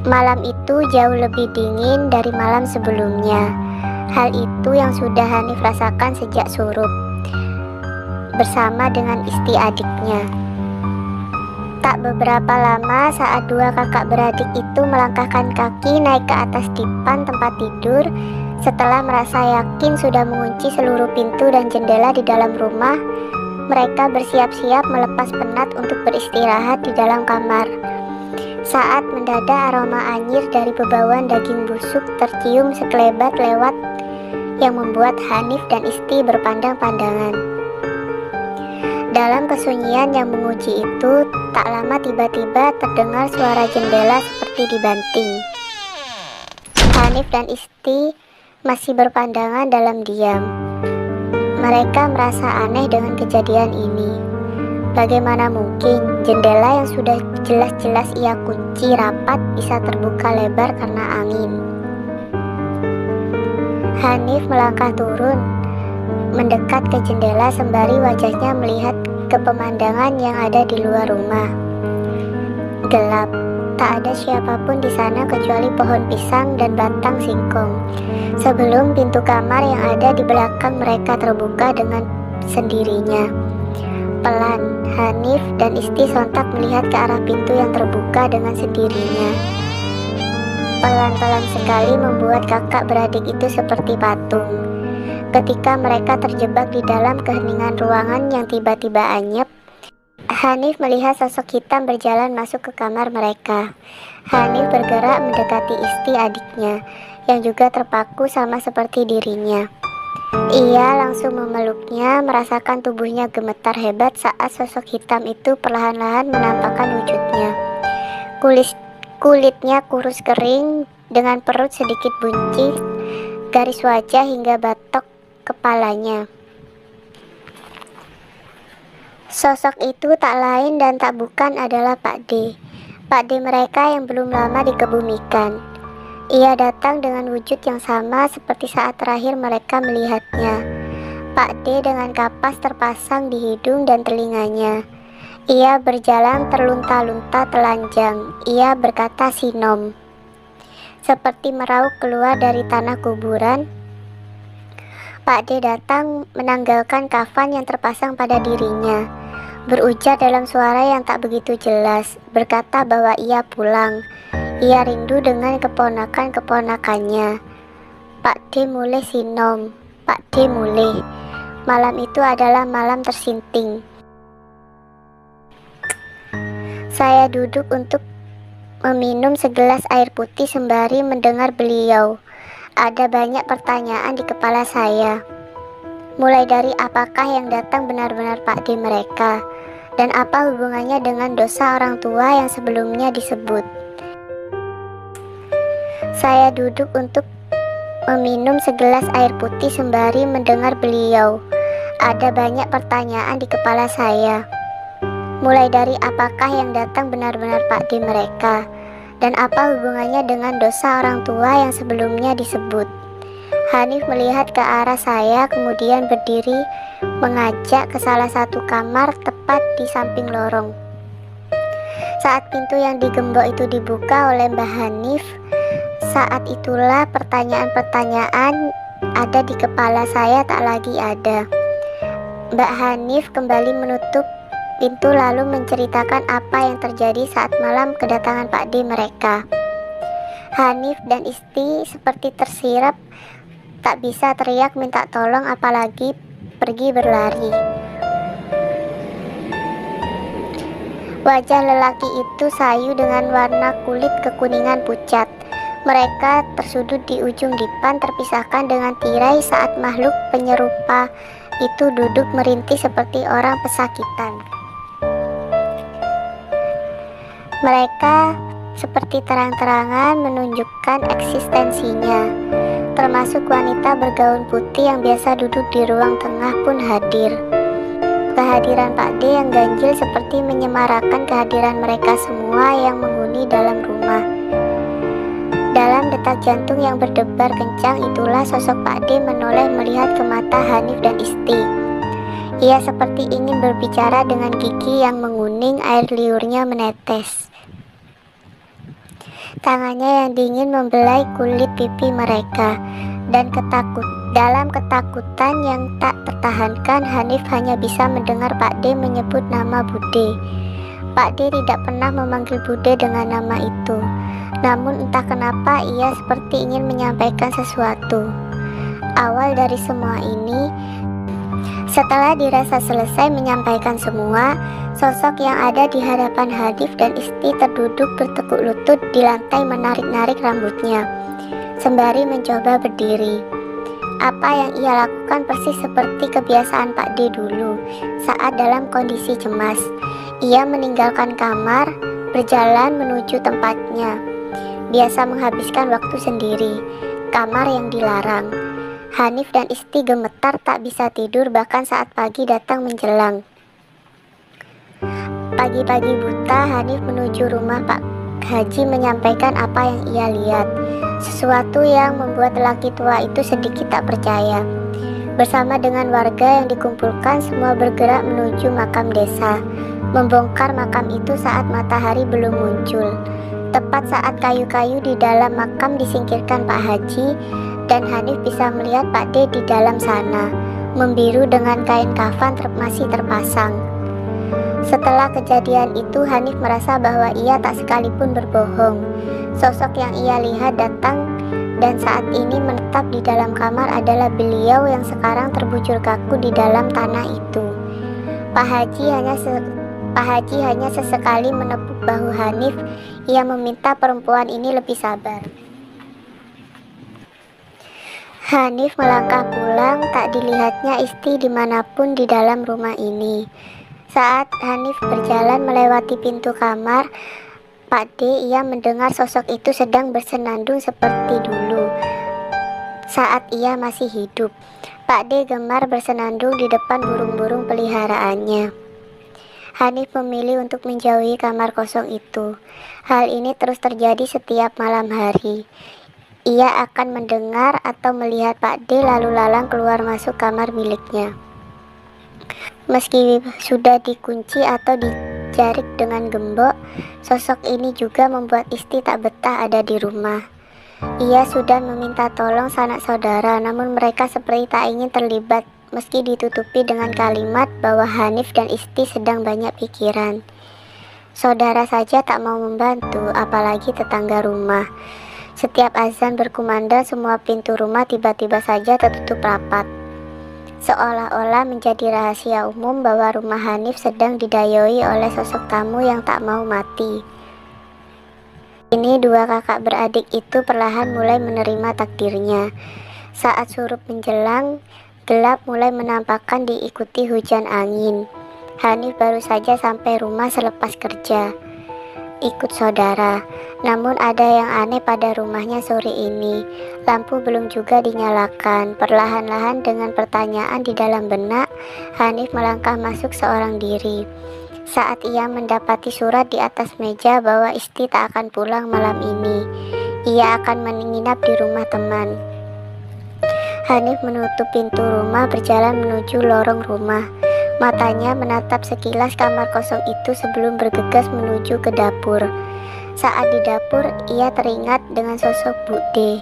S1: Malam itu jauh lebih dingin dari malam sebelumnya. Hal itu yang sudah Hanif rasakan sejak surup bersama dengan istri adiknya. Tak beberapa lama saat dua kakak beradik itu melangkahkan kaki naik ke atas dipan tempat tidur, setelah merasa yakin sudah mengunci seluruh pintu dan jendela di dalam rumah, mereka bersiap-siap melepas penat untuk beristirahat di dalam kamar. Saat mendadak aroma anyir dari bebauan daging busuk tercium sekelebat lewat yang membuat Hanif dan istri berpandang-pandangan. Dalam kesunyian yang menguji itu, tak lama tiba-tiba terdengar suara jendela seperti dibanting. Hanif dan istri masih berpandangan dalam diam. Mereka merasa aneh dengan kejadian ini. Bagaimana mungkin jendela yang sudah jelas-jelas ia kunci rapat bisa terbuka lebar karena angin? Hanif melangkah turun, mendekat ke jendela sembari wajahnya melihat ke pemandangan yang ada di luar rumah. Gelap, tak ada siapapun di sana kecuali pohon pisang dan batang singkong. Sebelum pintu kamar yang ada di belakang mereka terbuka dengan sendirinya. Pelan, Hanif dan istri sontak melihat ke arah pintu yang terbuka dengan sendirinya. Pelan-pelan sekali membuat kakak beradik itu seperti patung. Ketika mereka terjebak di dalam keheningan ruangan yang tiba-tiba anyep, Hanif melihat sosok hitam berjalan masuk ke kamar mereka. Hanif bergerak mendekati istri adiknya, yang juga terpaku sama seperti dirinya. Ia langsung memeluknya, merasakan tubuhnya gemetar hebat saat sosok hitam itu perlahan-lahan menampakkan wujudnya. Kulitnya kurus kering, dengan perut sedikit buncit, garis wajah hingga batok kepalanya. Sosok itu tak lain dan tak bukan adalah Pak D. Pak D mereka yang belum lama dikebumikan. Ia datang dengan wujud yang sama seperti saat terakhir mereka melihatnya. Pak D dengan kapas terpasang di hidung dan telinganya. Ia berjalan terlunta-lunta telanjang. Ia berkata sinom. Seperti merauk keluar dari tanah kuburan, Pak D datang menanggalkan kafan yang terpasang pada dirinya. Berujar dalam suara yang tak begitu jelas, berkata bahwa ia pulang. Ia rindu dengan keponakan-keponakannya. Pak D mulai sinom. Pak D mulai. Malam itu adalah malam tersinting. Saya duduk untuk meminum segelas air putih sembari mendengar beliau. Ada banyak pertanyaan di kepala saya. Mulai dari apakah yang datang benar-benar Pak D mereka, dan apa hubungannya dengan dosa orang tua yang sebelumnya disebut. Saya duduk untuk meminum segelas air putih sembari mendengar beliau. Ada banyak pertanyaan di kepala saya. Mulai dari apakah yang datang benar-benar Pak D mereka, dan apa hubungannya dengan dosa orang tua yang sebelumnya disebut. Hanif melihat ke arah saya, kemudian berdiri mengajak ke salah satu kamar tepat di samping lorong. Saat pintu yang digembok itu dibuka oleh Mbah Hanif, saat itulah pertanyaan-pertanyaan ada di kepala saya tak lagi ada. Mbak Hanif kembali menutup pintu lalu menceritakan apa yang terjadi saat malam kedatangan Pak D mereka. Hanif dan Isti seperti tersirap, tak bisa teriak minta tolong apalagi pergi berlari. Wajah lelaki itu sayu dengan warna kulit kekuningan pucat. Mereka tersudut di ujung dipan terpisahkan dengan tirai saat makhluk penyerupa itu duduk merintih seperti orang pesakitan. Mereka seperti terang-terangan menunjukkan eksistensinya. Termasuk wanita bergaun putih yang biasa duduk di ruang tengah pun hadir. Kehadiran Pak D yang ganjil seperti menyemarakan kehadiran mereka semua yang menghuni dalam rumah. Dalam detak jantung yang berdebar kencang itulah sosok Pak D menoleh melihat ke mata Hanif dan Isti. Ia seperti ingin berbicara dengan gigi yang menguning, air liurnya menetes. Tangannya yang dingin membelai kulit pipi mereka, dan dalam ketakutan yang tak tertahankan, Hanif hanya bisa mendengar Pak D menyebut nama Bude. Pak D tidak pernah memanggil Bude dengan nama itu, namun entah kenapa ia seperti ingin menyampaikan sesuatu. Awal dari semua ini, setelah dirasa selesai menyampaikan semua, sosok yang ada di hadapan Hanif dan Isti terduduk bertekuk lutut di lantai menarik-narik rambutnya, sembari mencoba berdiri. Apa yang ia lakukan persis seperti kebiasaan Pak D dulu saat dalam kondisi cemas. Ia meninggalkan kamar, berjalan menuju tempatnya. Biasa menghabiskan waktu sendiri, kamar yang dilarang. Hanif dan Isti gemetar tak bisa tidur bahkan saat pagi datang menjelang. Pagi-pagi buta, Hanif menuju rumah Pak Haji menyampaikan apa yang ia lihat. Sesuatu yang membuat lelaki tua itu sedikit tak percaya. Bersama dengan warga yang dikumpulkan, semua bergerak menuju makam desa, membongkar makam itu saat matahari belum muncul. Tepat saat kayu-kayu di dalam makam disingkirkan Pak Haji, dan Hanif bisa melihat Pak D di dalam sana, membiru dengan kain kafan masih terpasang. Setelah kejadian itu, Hanif merasa bahwa ia tak sekalipun berbohong. Sosok yang ia lihat datang dan saat ini menetap di dalam kamar adalah beliau yang sekarang terbujur kaku di dalam tanah itu. Pak Haji hanya sesekali menepuk bahu Hanif. Ia meminta perempuan ini lebih sabar. Hanif melangkah pulang, tak dilihatnya Isti dimanapun di dalam rumah ini. Saat Hanif berjalan melewati pintu kamar Pak D, ia mendengar sosok itu sedang bersenandung seperti dulu saat ia masih hidup. Pak D gemar bersenandung di depan burung-burung peliharaannya. Hanif memilih untuk menjauhi kamar kosong itu. Hal ini terus terjadi setiap malam hari. Ia akan mendengar atau melihat Pak D lalu lalang keluar masuk kamar miliknya. Meski sudah dikunci atau dijarik dengan gembok, sosok ini juga membuat Isti tak betah ada di rumah. Ia sudah meminta tolong sanak saudara, namun mereka seperti tak ingin terlibat meski ditutupi dengan kalimat bahwa Hanif dan Isti sedang banyak pikiran. Saudara saja tak mau membantu, apalagi tetangga rumah. Setiap azan berkumandang, semua pintu rumah tiba-tiba saja tertutup rapat. Seolah-olah menjadi rahasia umum bahwa rumah Hanif sedang didayoi oleh sosok tamu yang tak mau mati. Ini dua kakak beradik itu perlahan mulai menerima takdirnya. Saat surup menjelang, gelap mulai menampakkan diikuti hujan angin. Hanif baru saja sampai rumah selepas kerja, ikut saudara. Namun ada yang aneh pada rumahnya sore ini. Lampu belum juga dinyalakan. Perlahan-lahan dengan pertanyaan di dalam benak, Hanif melangkah masuk seorang diri. Saat ia mendapati surat di atas meja bahwa Isti tak akan pulang malam ini, ia akan menginap di rumah teman. Hanif menutup pintu rumah, berjalan menuju lorong rumah. Matanya menatap sekilas kamar kosong itu sebelum bergegas menuju ke dapur. Saat di dapur, ia teringat dengan sosok Bude.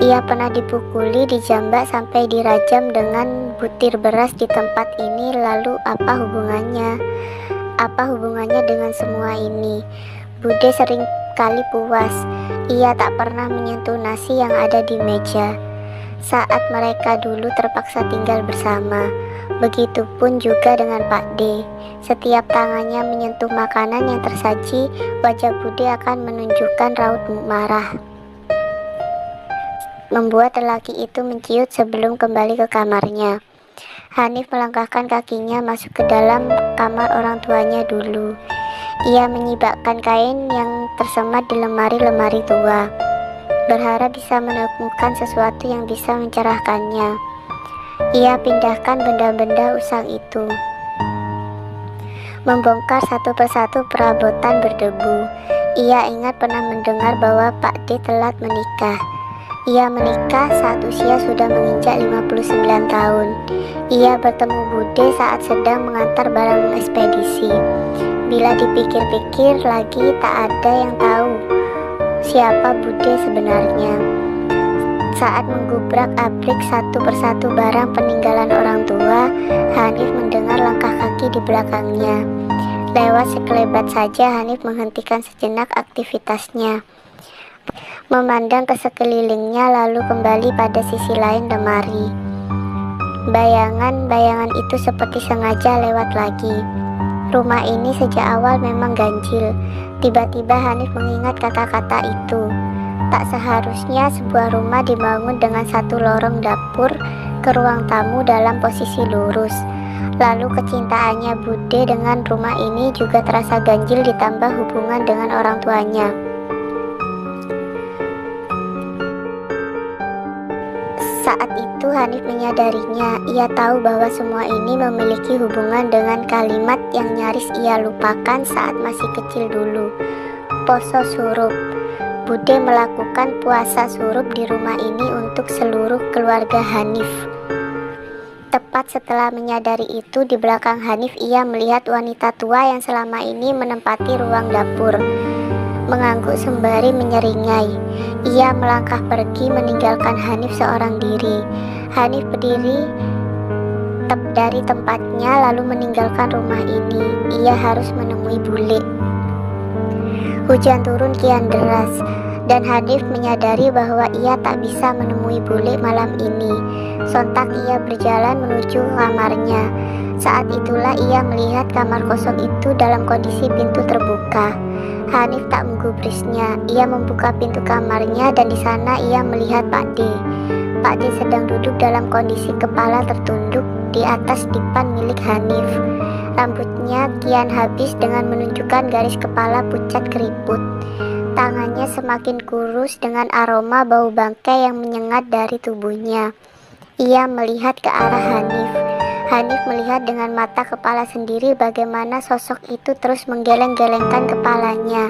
S1: Ia pernah dipukuli, dijambak sampai dirajam dengan butir beras di tempat ini. Lalu apa hubungannya? Apa hubungannya dengan semua ini? Bude sering kali puas. Ia tak pernah menyentuh nasi yang ada di meja saat mereka dulu terpaksa tinggal bersama. Begitupun juga dengan Pak D. Setiap tangannya menyentuh makanan yang tersaji, wajah Bude akan menunjukkan raut marah, membuat lelaki itu menciut sebelum kembali ke kamarnya. Hanif melangkahkan kakinya masuk ke dalam kamar orang tuanya dulu. Ia menyibakkan kain yang tersemat di lemari-lemari tua, berharap bisa menemukan sesuatu yang bisa mencerahkannya. Ia pindahkan benda-benda usang itu, membongkar satu persatu perabotan berdebu. Ia ingat pernah mendengar bahwa Pak D telat menikah. Ia menikah saat usia sudah menginjak 59 tahun. Ia bertemu Bude saat sedang mengantar barang ekspedisi. Bila dipikir-pikir lagi, tak ada yang tahu siapa Bude sebenarnya. Saat menggubrak-abrik satu persatu barang peninggalan orang tua, Hanif mendengar langkah kaki di belakangnya. Lewat sekelebat saja Hanif menghentikan sejenak aktivitasnya, memandang ke sekelilingnya lalu kembali pada sisi lain lemari. Bayangan-bayangan itu seperti sengaja lewat lagi. Rumah ini sejak awal memang ganjil. Tiba-tiba Hanif mengingat kata-kata itu. Tak seharusnya sebuah rumah dibangun dengan satu lorong dapur ke ruang tamu dalam posisi lurus. Lalu kecintaannya Bude dengan rumah ini juga terasa ganjil ditambah hubungan dengan orang tuanya. Saat itu Hanif menyadarinya. Ia tahu bahwa semua ini memiliki hubungan dengan kalimat yang nyaris ia lupakan saat masih kecil dulu. Poso surup. Bude melakukan puasa surup di rumah ini untuk seluruh keluarga Hanif. Tepat setelah menyadari itu, di belakang Hanif ia melihat wanita tua yang selama ini menempati ruang dapur, mengangguk sembari menyeringai. Ia melangkah pergi meninggalkan Hanif seorang diri. Hanif berdiri dari tempatnya lalu meninggalkan rumah ini. Ia harus menemui Bule. Hujan turun kian deras dan Hanif menyadari bahwa ia tak bisa menemui Bule malam ini. Sontak ia berjalan menuju kamarnya. Saat itulah ia melihat kamar kosong itu dalam kondisi pintu terbuka. Hanif tak menggubrisnya. Ia membuka pintu kamarnya dan di sana ia melihat Pak D. Pak D sedang duduk dalam kondisi kepala tertunduk di atas dipan milik Hanif. Rambutnya kian habis dengan menunjukkan garis kepala pucat keriput. Tangannya semakin kurus dengan aroma bau bangkai yang menyengat dari tubuhnya. Ia melihat ke arah Hanif. Hanif melihat dengan mata kepala sendiri bagaimana sosok itu terus menggeleng-gelengkan kepalanya,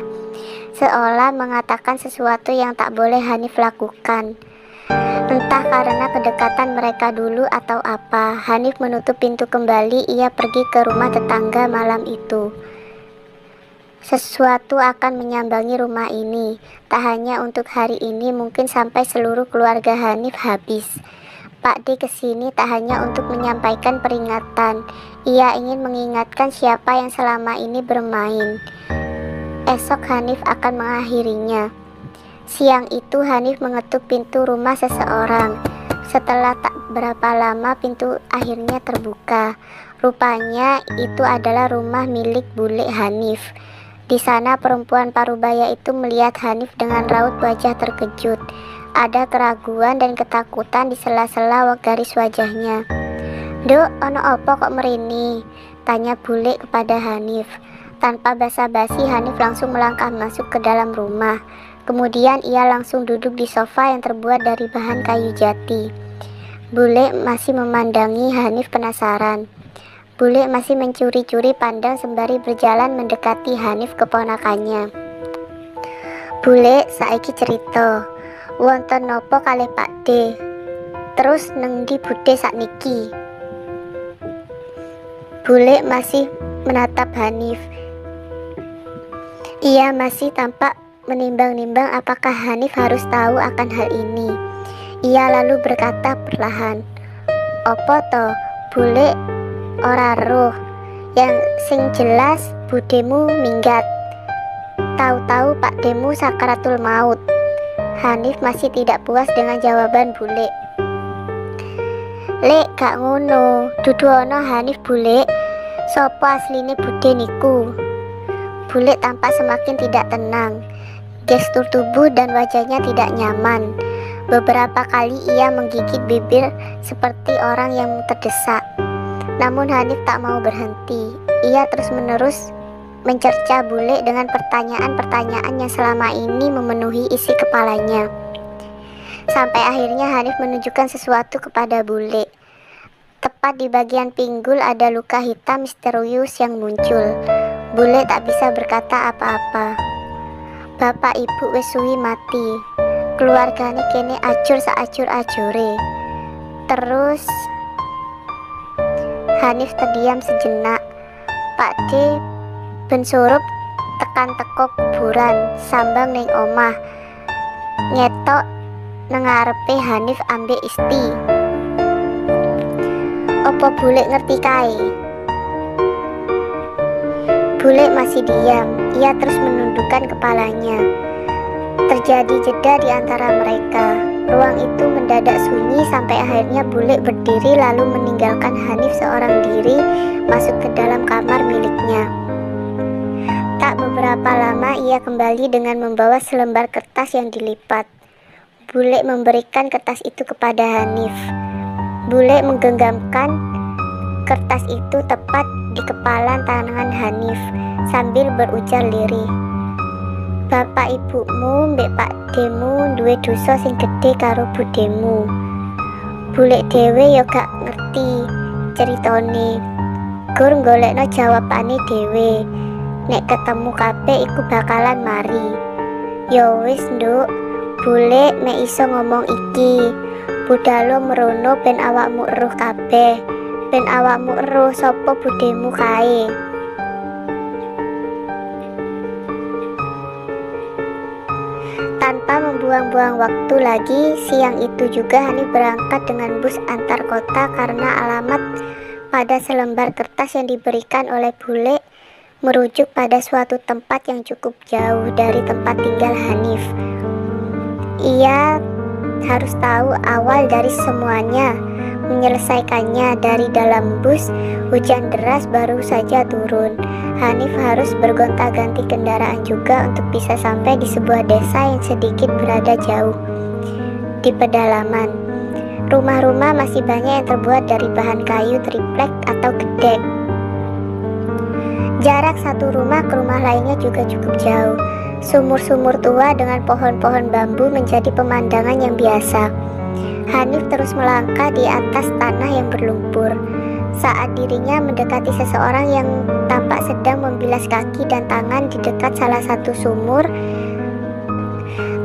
S1: seolah mengatakan sesuatu yang tak boleh Hanif lakukan. Entah karena kedekatan mereka dulu atau apa, Hanif menutup pintu kembali. Ia pergi ke rumah tetangga malam itu. Sesuatu akan menyambangi rumah ini, tak hanya untuk hari ini, mungkin sampai seluruh keluarga Hanif habis. Pak D kesini tak hanya untuk menyampaikan peringatan. Ia ingin mengingatkan siapa yang selama ini bermain. Esok Hanif akan mengakhirinya. Siang itu Hanif mengetuk pintu rumah seseorang. Setelah tak berapa lama pintu akhirnya terbuka. Rupanya itu adalah rumah milik Bule Hanif. Di sana perempuan parubaya itu melihat Hanif dengan raut wajah terkejut. Ada keraguan dan ketakutan di sela-sela garis wajahnya. "Duk, ono opo kok merini?" tanya Bule kepada Hanif. Tanpa basa-basi Hanif langsung melangkah masuk ke dalam rumah. Kemudian ia langsung duduk di sofa yang terbuat dari bahan kayu jati. Bule masih memandangi Hanif penasaran. Bule masih mencuri-curi pandang sembari berjalan mendekati Hanif keponakannya. "Bule, saiki cerita. Wonten nopo kalih Pak D? Terus nengdi Bude sakniki?" Bule masih menatap Hanif. Ia masih tampak menimbang-nimbang apakah Hanif harus tahu akan hal ini. Ia lalu berkata perlahan, "Opo to, Bule ora roh? Yang sing jelas budemu minggat. Tahu-tahu Pak Demu sakaratul maut. Hanif masih tidak puas dengan jawaban bule. Lek gak ngono, dudu ana Hanif bule. Sopo asline bude niku? Bule tampak semakin tidak tenang. Gestur tubuh dan wajahnya tidak nyaman. Beberapa kali ia menggigit bibir seperti orang yang terdesak. Namun Hanif tak mau berhenti. Ia terus-menerus mencerca bule dengan pertanyaan-pertanyaan yang selama ini memenuhi isi kepalanya. Sampai akhirnya Hanif menunjukkan sesuatu kepada bule. Tepat di bagian pinggul ada luka hitam misterius yang muncul. Bule tak bisa berkata apa-apa. Bapak ibu wis suwi mati. Keluargane kene acur saacur-acure. Terus Hanif terdiam sejenak. Pak D ben surup tekan teko kuburan sambang ning omah. Nyetok nang ngarepe Hanif ambek isti. Apa bule ngerti kae? Bule masih diam. Ia terus menundukkan kepalanya. Terjadi jeda di antara mereka. Ruang itu mendadak sunyi sampai akhirnya bule berdiri lalu meninggalkan Hanif seorang diri masuk ke dalam kamar miliknya. Tak beberapa lama ia kembali dengan membawa selembar kertas yang dilipat. Bule memberikan kertas itu kepada Hanif. Bule menggenggamkan kertas itu tepat di kepala tangan Hanif sambil berujar lirih. Bapak ibumu mbek Pak Demu duwe dosa sing gedhe karo budemu. Bule dhewe ya gak ngerti ceritane. Gur golekno jawabane dhewe. Nek ketemu kabeh iku bakalan mari. Ya wis nduk, bule mek iso ngomong iki. Budalo merono ben awakmu eruh kabeh. Ben awakmu eruh sapa budemu kae. Tanpa membuang-buang waktu lagi, siang itu juga Hanif berangkat dengan bus antar kota karena alamat pada selembar kertas yang diberikan oleh bule merujuk pada suatu tempat yang cukup jauh dari tempat tinggal Hanif. Ia harus tahu awal dari semuanya. Menyelesaikannya dari dalam bus, hujan deras baru saja turun. Hanif harus bergonta-ganti kendaraan juga untuk bisa sampai di sebuah desa yang sedikit berada jauh di pedalaman. Rumah-rumah masih banyak yang terbuat dari bahan kayu triplek atau gedek. Jarak satu rumah ke rumah lainnya juga cukup jauh. Sumur-sumur tua dengan pohon-pohon bambu menjadi pemandangan yang biasa. Hanif terus melangkah di atas tanah yang berlumpur. Saat dirinya mendekati seseorang yang tampak sedang membilas kaki dan tangan di dekat salah satu sumur,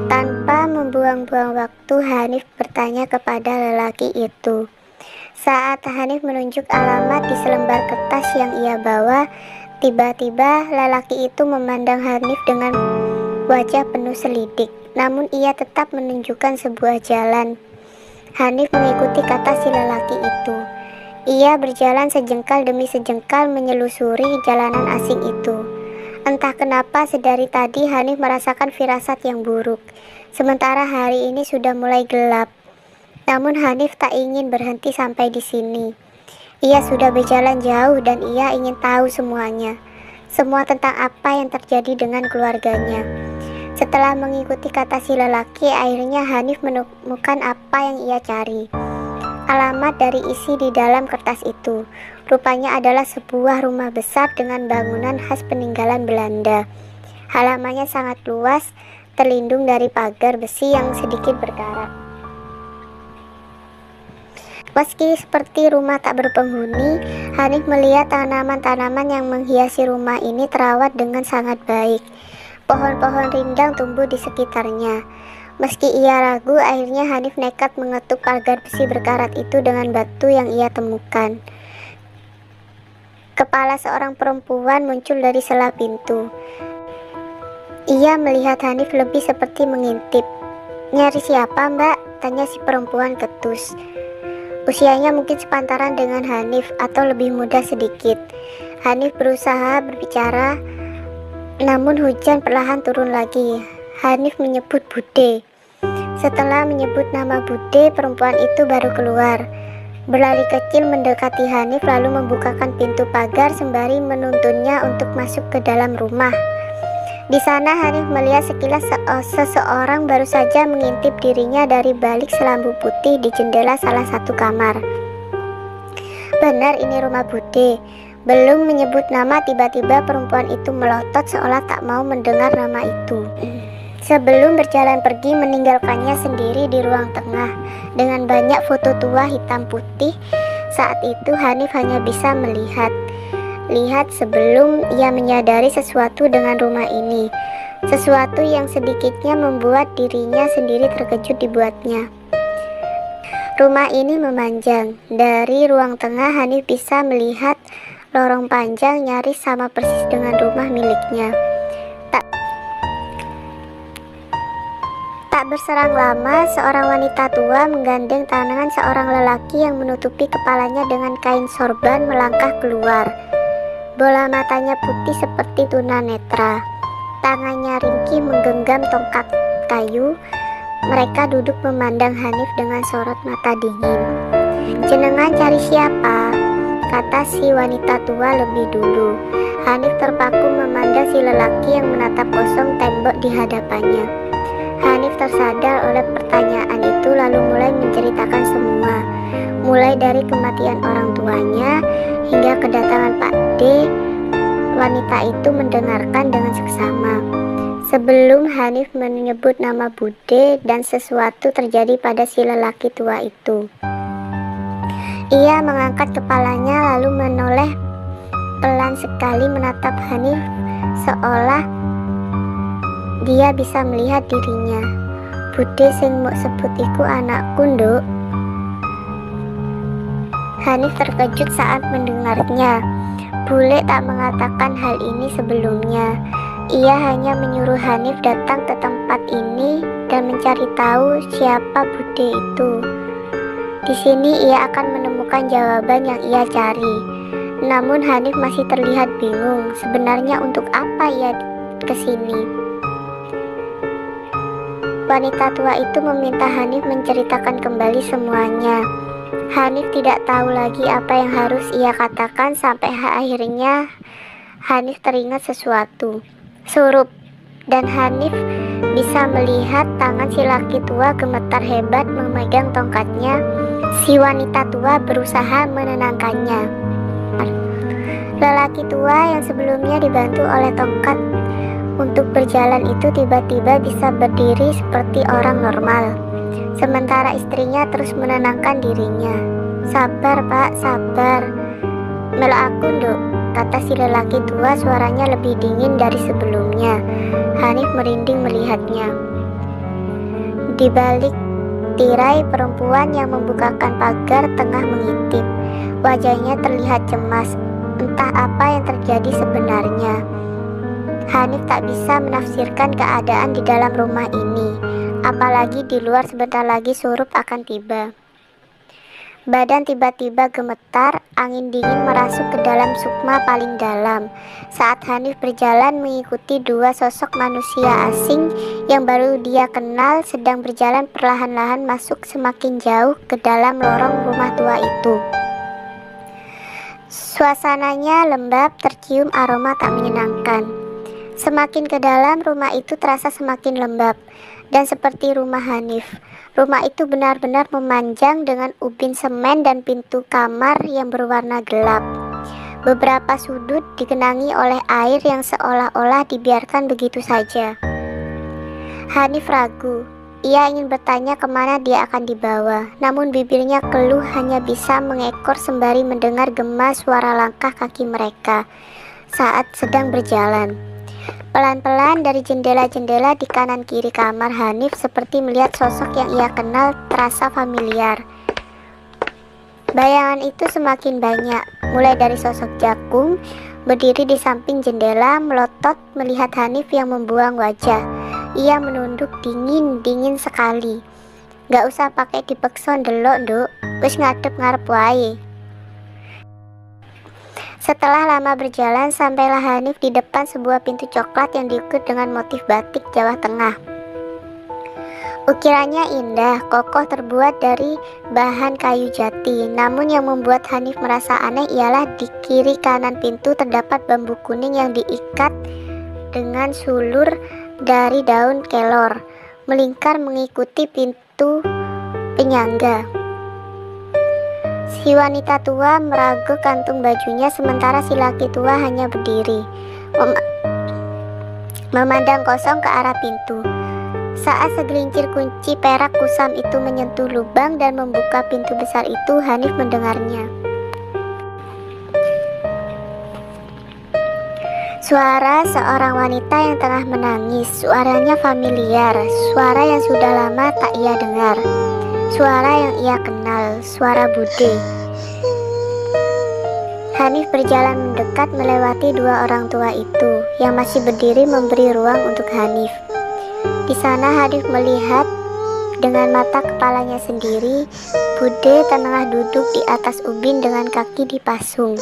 S1: tanpa membuang-buang waktu Hanif bertanya kepada lelaki itu. Saat Hanif menunjuk alamat di selembar kertas yang ia bawa, tiba-tiba lelaki itu memandang Hanif dengan wajah penuh selidik. Namun ia tetap menunjukkan sebuah jalan. Hanif mengikuti kata si lelaki itu. Ia berjalan sejengkal demi sejengkal menyelusuri jalanan asing itu. Entah kenapa sedari tadi Hanif merasakan firasat yang buruk. Sementara hari ini sudah mulai gelap. Namun Hanif tak ingin berhenti sampai di sini. Ia sudah berjalan jauh dan ia ingin tahu semuanya. Semua tentang apa yang terjadi dengan keluarganya. Setelah mengikuti kata si lelaki, akhirnya Hanif menemukan apa yang ia cari. Alamat dari isi di dalam kertas itu. Rupanya adalah sebuah rumah besar dengan bangunan khas peninggalan Belanda. Halamannya sangat luas, terlindung dari pagar besi yang sedikit berkarat. Meski seperti rumah tak berpenghuni, Hanif melihat tanaman-tanaman yang menghiasi rumah ini terawat dengan sangat baik. Pohon-pohon rindang tumbuh di sekitarnya. Meski ia ragu, akhirnya Hanif nekat mengetuk pagar besi berkarat itu dengan batu yang ia temukan. Kepala seorang perempuan muncul dari sela pintu. Ia melihat Hanif lebih seperti mengintip. "Nyari siapa, Mbak?" tanya si perempuan ketus. Usianya mungkin sepantaran dengan Hanif atau lebih muda sedikit. Hanif berusaha berbicara, namun hujan perlahan turun lagi. Hanif menyebut Bude. Setelah menyebut nama Bude, perempuan itu baru keluar. Berlari kecil mendekati Hanif lalu membukakan pintu pagar sembari menuntunnya untuk masuk ke dalam rumah. Di sana Hanif melihat sekilas seseorang baru saja mengintip dirinya dari balik selambu putih di jendela salah satu kamar. Benar, ini rumah Bude. Belum menyebut nama, tiba-tiba perempuan itu melotot seolah tak mau mendengar nama itu. Sebelum berjalan pergi meninggalkannya sendiri di ruang tengah dengan banyak foto tua hitam putih. Saat itu Hanif hanya bisa lihat sebelum ia menyadari sesuatu dengan rumah ini. Sesuatu yang sedikitnya membuat dirinya sendiri terkejut dibuatnya. Rumah ini memanjang. Dari ruang tengah Hanif bisa melihat lorong panjang nyaris sama persis dengan rumah miliknya. Tak berserang lama, seorang wanita tua menggandeng tangan seorang lelaki yang menutupi kepalanya dengan kain sorban melangkah keluar. Bola matanya putih seperti tunanetra. Tangannya ringkih menggenggam tongkat kayu. Mereka duduk memandang Hanif dengan sorot mata dingin. "Jenengan cari siapa?" kata si wanita tua lebih dulu. Hanif terpaku memandang si lelaki yang menatap kosong tembok di hadapannya. Hanif tersadar oleh pertanyaan itu lalu mulai menceritakan semua, mulai dari kematian orang tuanya hingga kedatangan Pak D. Wanita itu mendengarkan dengan seksama. Sebelum Hanif menyebut nama Bude dan sesuatu terjadi pada si lelaki tua itu. Ia mengangkat kepalanya lalu menoleh pelan sekali menatap Hanif seolah dia bisa melihat dirinya. "Bude sing mbok sebut iku anakku, Nduk." Hanif terkejut saat mendengarnya. Bule tak mengatakan hal ini sebelumnya. Ia hanya menyuruh Hanif datang ke tempat ini dan mencari tahu siapa Bude itu. Di sini ia akan menemukan jawaban yang ia cari. Namun Hanif masih terlihat bingung, sebenarnya untuk apa ia ke sini. Wanita tua itu meminta Hanif menceritakan kembali semuanya. Hanif tidak tahu lagi apa yang harus ia katakan sampai akhirnya Hanif teringat sesuatu. Surup, dan Hanif bisa melihat tangan si laki tua gemetar hebat memegang tongkatnya. Si wanita tua berusaha menenangkannya. Lelaki tua yang sebelumnya dibantu oleh tongkat untuk berjalan itu tiba-tiba bisa berdiri seperti orang normal. Sementara istrinya terus menenangkan dirinya. "Sabar Pak, sabar. Melok aku Nduk," kata si lelaki tua, suaranya lebih dingin dari sebelumnya. Hanif merinding melihatnya. Di balik tirai, perempuan yang membukakan pagar tengah mengintip. Wajahnya terlihat cemas. Entah apa yang terjadi sebenarnya. Hanif tak bisa menafsirkan keadaan di dalam rumah ini. Apalagi di luar sebentar lagi Surup akan tiba. Badan tiba-tiba gemetar, angin dingin merasuk ke dalam sukma paling dalam. Saat Hanif berjalan mengikuti dua sosok manusia asing yang baru dia kenal sedang berjalan perlahan-lahan masuk semakin jauh ke dalam lorong rumah tua itu. Suasananya lembab, tercium aroma tak menyenangkan. Semakin ke dalam, rumah itu terasa semakin lembab. Dan seperti rumah Hanif, rumah itu benar-benar memanjang dengan ubin semen dan pintu kamar yang berwarna gelap. Beberapa sudut digenangi oleh air yang seolah-olah dibiarkan begitu saja. Hanif ragu. Ia ingin bertanya kemana dia akan dibawa, namun bibirnya keluh hanya bisa mengekor sembari mendengar gema suara langkah kaki mereka saat sedang berjalan. Pelan-pelan dari jendela-jendela di kanan kiri kamar Hanif seperti melihat sosok yang ia kenal terasa familiar. Bayangan itu semakin banyak, mulai dari sosok Jakung berdiri di samping jendela melotot melihat Hanif yang membuang wajah. Ia menunduk dingin sekali. "Gak usah pakai dipeksa ndelok Nduk, wis ngadep ngarep wae." Setelah lama berjalan, sampailah Hanif di depan sebuah pintu coklat yang diukir dengan motif batik Jawa Tengah. Ukirannya indah, kokoh, terbuat dari bahan kayu jati. Namun yang membuat Hanif merasa aneh ialah di kiri kanan pintu terdapat bambu kuning yang diikat dengan sulur dari daun kelor, melingkar mengikuti pintu penyangga. Si wanita tua meraguk kantung bajunya, sementara si laki tua hanya berdiri, memandang kosong ke arah pintu. Saat segelincir kunci perak kusam itu menyentuh lubang dan membuka pintu besar itu, Hanif mendengarnya. Suara seorang wanita yang tengah menangis. Suaranya familiar, suara yang sudah lama tak ia dengar, suara yang ia kenal, suara Bude. Hanif berjalan mendekat melewati dua orang tua itu yang masih berdiri memberi ruang untuk Hanif. Di sana Hanif melihat dengan mata kepalanya sendiri, Bude tengah duduk di atas ubin dengan kaki dipasung,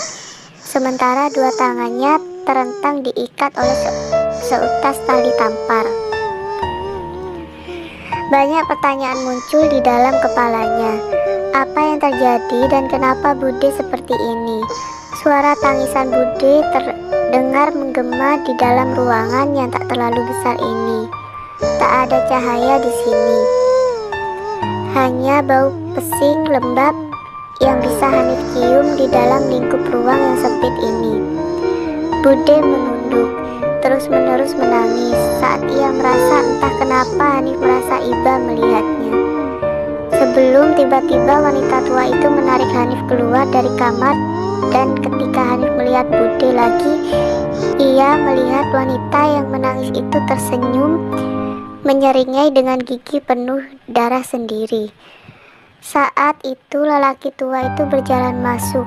S1: sementara dua tangannya terentang diikat oleh seutas tali tampar. Banyak pertanyaan muncul di dalam kepalanya. Apa yang terjadi dan kenapa Bude seperti ini? Suara tangisan Bude terdengar menggema di dalam ruangan yang tak terlalu besar ini. Tak ada cahaya di sini, hanya bau pesing lembab yang bisa Hanif cium di dalam lingkup ruang yang sempit ini. Bude menunduk, terus-menerus menangis saat ia merasa entah kenapa Hanif merasa iba melihatnya. Sebelum tiba-tiba wanita tua itu menarik Hanif keluar dari kamar, dan ketika Hanif melihat Bude lagi, ia melihat wanita yang menangis itu tersenyum, menyeringai dengan gigi penuh darah sendiri. Saat itu lelaki tua itu berjalan masuk.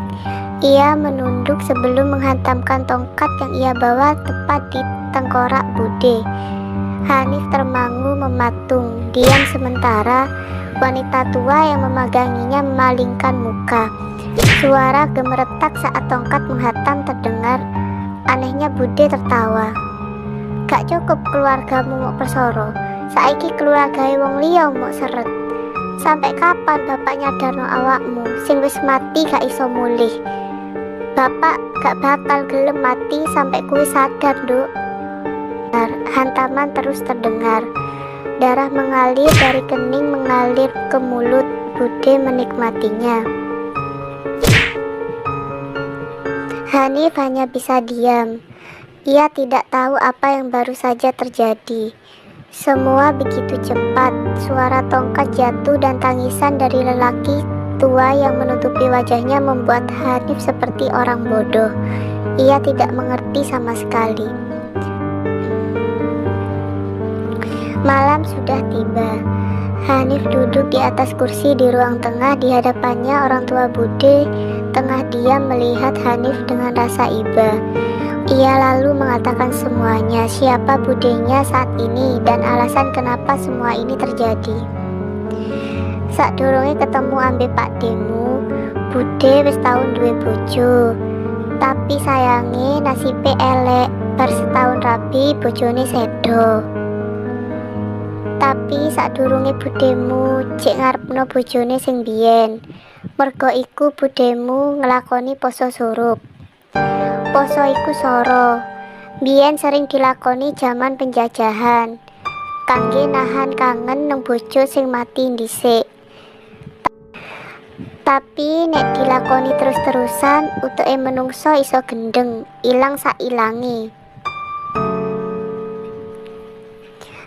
S1: Ia menunduk sebelum menghantamkan tongkat yang ia bawa tepat di tengkorak Bude. Hanif termangu mematung, diam sementara wanita tua yang memeganginya memalingkan muka. Suara gemeretak saat tongkat menghantam terdengar. Anehnya Bude tertawa. Gak cukup keluargamu mau persoro, saiki keluargae wong liya mau seret. Sampai kapan bapak nyadarno awakmu sing wis mati gak iso mulih? Bapak gak bakal gelem mati sampai kuwi sadar, Nduk. Hantaman terus terdengar. Darah mengalir dari kening mengalir ke mulut. Bude menikmatinya. Hanif hanya bisa diam. Ia tidak tahu apa yang baru saja terjadi. Semua begitu cepat. Suara tongkat jatuh dan tangisan dari lelaki tua yang menutupi wajahnya membuat Hanif seperti orang bodoh. Ia tidak mengerti sama sekali. Malam sudah tiba. Hanif duduk di atas kursi di ruang tengah. Di hadapannya orang tua Bude tengah diam melihat Hanif dengan rasa iba. Ia lalu mengatakan semuanya, siapa budenya saat ini dan alasan kenapa semua ini terjadi. Sakdurunge ketemu ambe Pak Demu, Bude wis tahun duwe bojo. Tapi sayange nasibe elek, bar setahun rabi bojone sedo. Tapi sakdurunge budemu cek ngarepno bojone sing biyen. Mergo iku budemu ngelakoni poso surup. Poso iku soro, biyen sering dilakoni jaman penjajahan, kangge nahan kangen nang bojo sing mati dhisik. Tapi nek dilakoni terus-terusan, utuke menungso iso gendeng, ilang sailange.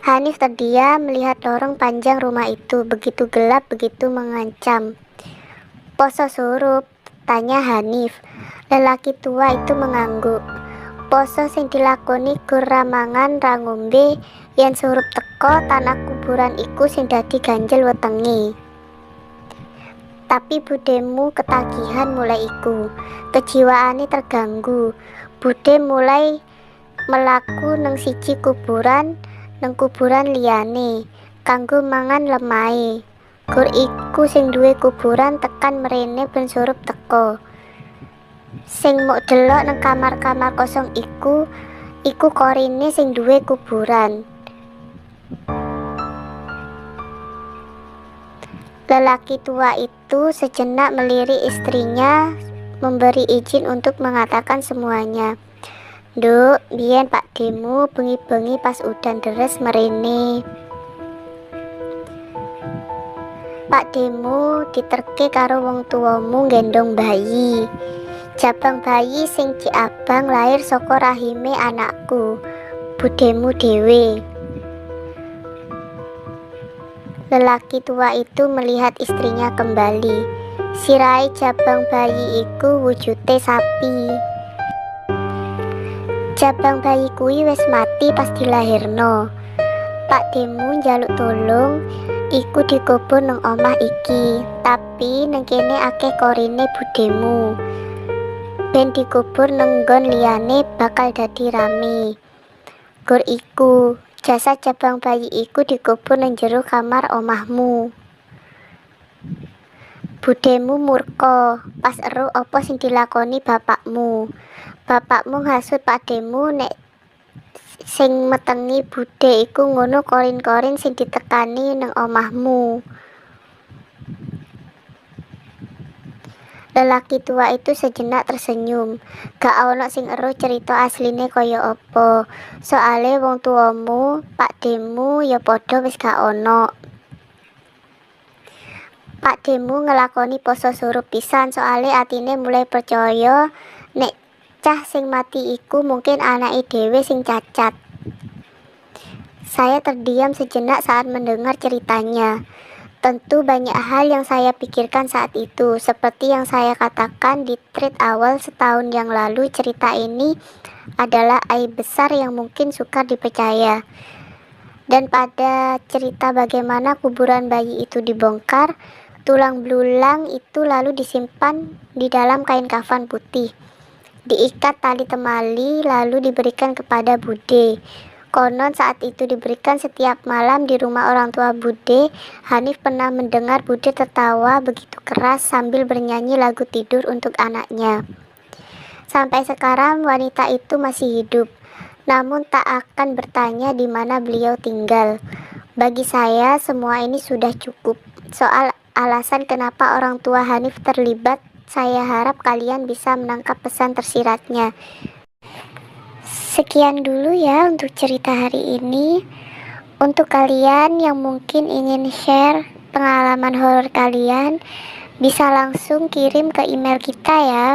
S1: Hanif terdiam melihat lorong panjang rumah itu, begitu gelap, begitu mengancam. Poso surup, tanya Hanif. Lelaki tua itu mengangguk. Poso sing dilakoni gur ramangan ra ngombe, yen surup teko tanah kuburan iku sing dadi ganjel wetenge. Tapi budemu ketagihan mulai iku, kejiwaane terganggu. Bude mulai melaku nang siji kuburan, nang kuburan liyane, kanggo mangan lemahe. Gur iku sing duwe kuburan tekan mrene ben surup teko. Sing mok delok nang kamar-kamar kosong iku korine sing duwe kuburan. Lelaki tua itu sejenak melirik istrinya, memberi izin untuk mengatakan semuanya. Nduk, biyen Pak Demu bengi-bengi pas udan deres merene. Pak Demu diterke karo wong tuamu gendong bayi. Jabang bayi sing ciabang lahir saka rahime anakku, budemu dhewe. Lelaki tua itu melihat istrinya kembali. Sirai jabang bayi iku wujude sapi. Jabang bayi kuwi wis mati pas dilahirno. Pak Demu njaluk tolong iku dikubur nang omah iki, tapi nang kene akeh korine budemu. Ben dikubur nang nggon liyane bakal dadi rame. Gur iku, jasad jabang bayi iku dikubur nang jero kamar omahmu. Budemu murka pas ero apa sing dilakoni bapakmu. Bapakmu hasut Pak Demu nek sing metengi bude iku ngono korin-korin sing ditekani nang omahmu. Lelaki tua itu sejenak tersenyum. Gak ono sing ero cerita asline kaya apa. Soale wong tuamu, Pak Demu ya padha wis gak ono. Pak Demu ngelakoni poso surup pisan soale atine mulai percaya nek cah sing mati iku mungkin anake dhewe sing cacat. Saya terdiam sejenak saat mendengar ceritanya. Tentu banyak hal yang saya pikirkan saat itu. Seperti yang saya katakan di thread awal setahun yang lalu, cerita ini adalah aib besar yang mungkin sukar dipercaya. Dan pada cerita bagaimana kuburan bayi itu dibongkar, tulang belulang itu lalu disimpan di dalam kain kafan putih. Diikat tali temali lalu diberikan kepada bude. Konon saat itu diberikan setiap malam di rumah orang tua bude. Hanif pernah mendengar bude tertawa begitu keras sambil bernyanyi lagu tidur untuk anaknya. Sampai sekarang wanita itu masih hidup, namun tak akan bertanya di mana beliau tinggal. Bagi saya semua ini sudah cukup. Soal alasan kenapa orang tua Hanif terlibat, saya harap kalian bisa menangkap pesan tersiratnya. Sekian dulu ya untuk cerita hari ini. Untuk kalian yang mungkin ingin share pengalaman horor kalian, bisa langsung kirim ke email kita ya.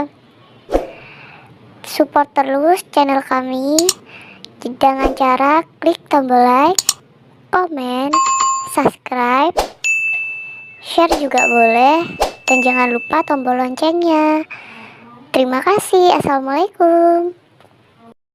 S1: Support terus channel kami dengan cara klik tombol like, komen, subscribe, share juga boleh, dan jangan lupa tombol loncengnya. Terima kasih. Assalamualaikum.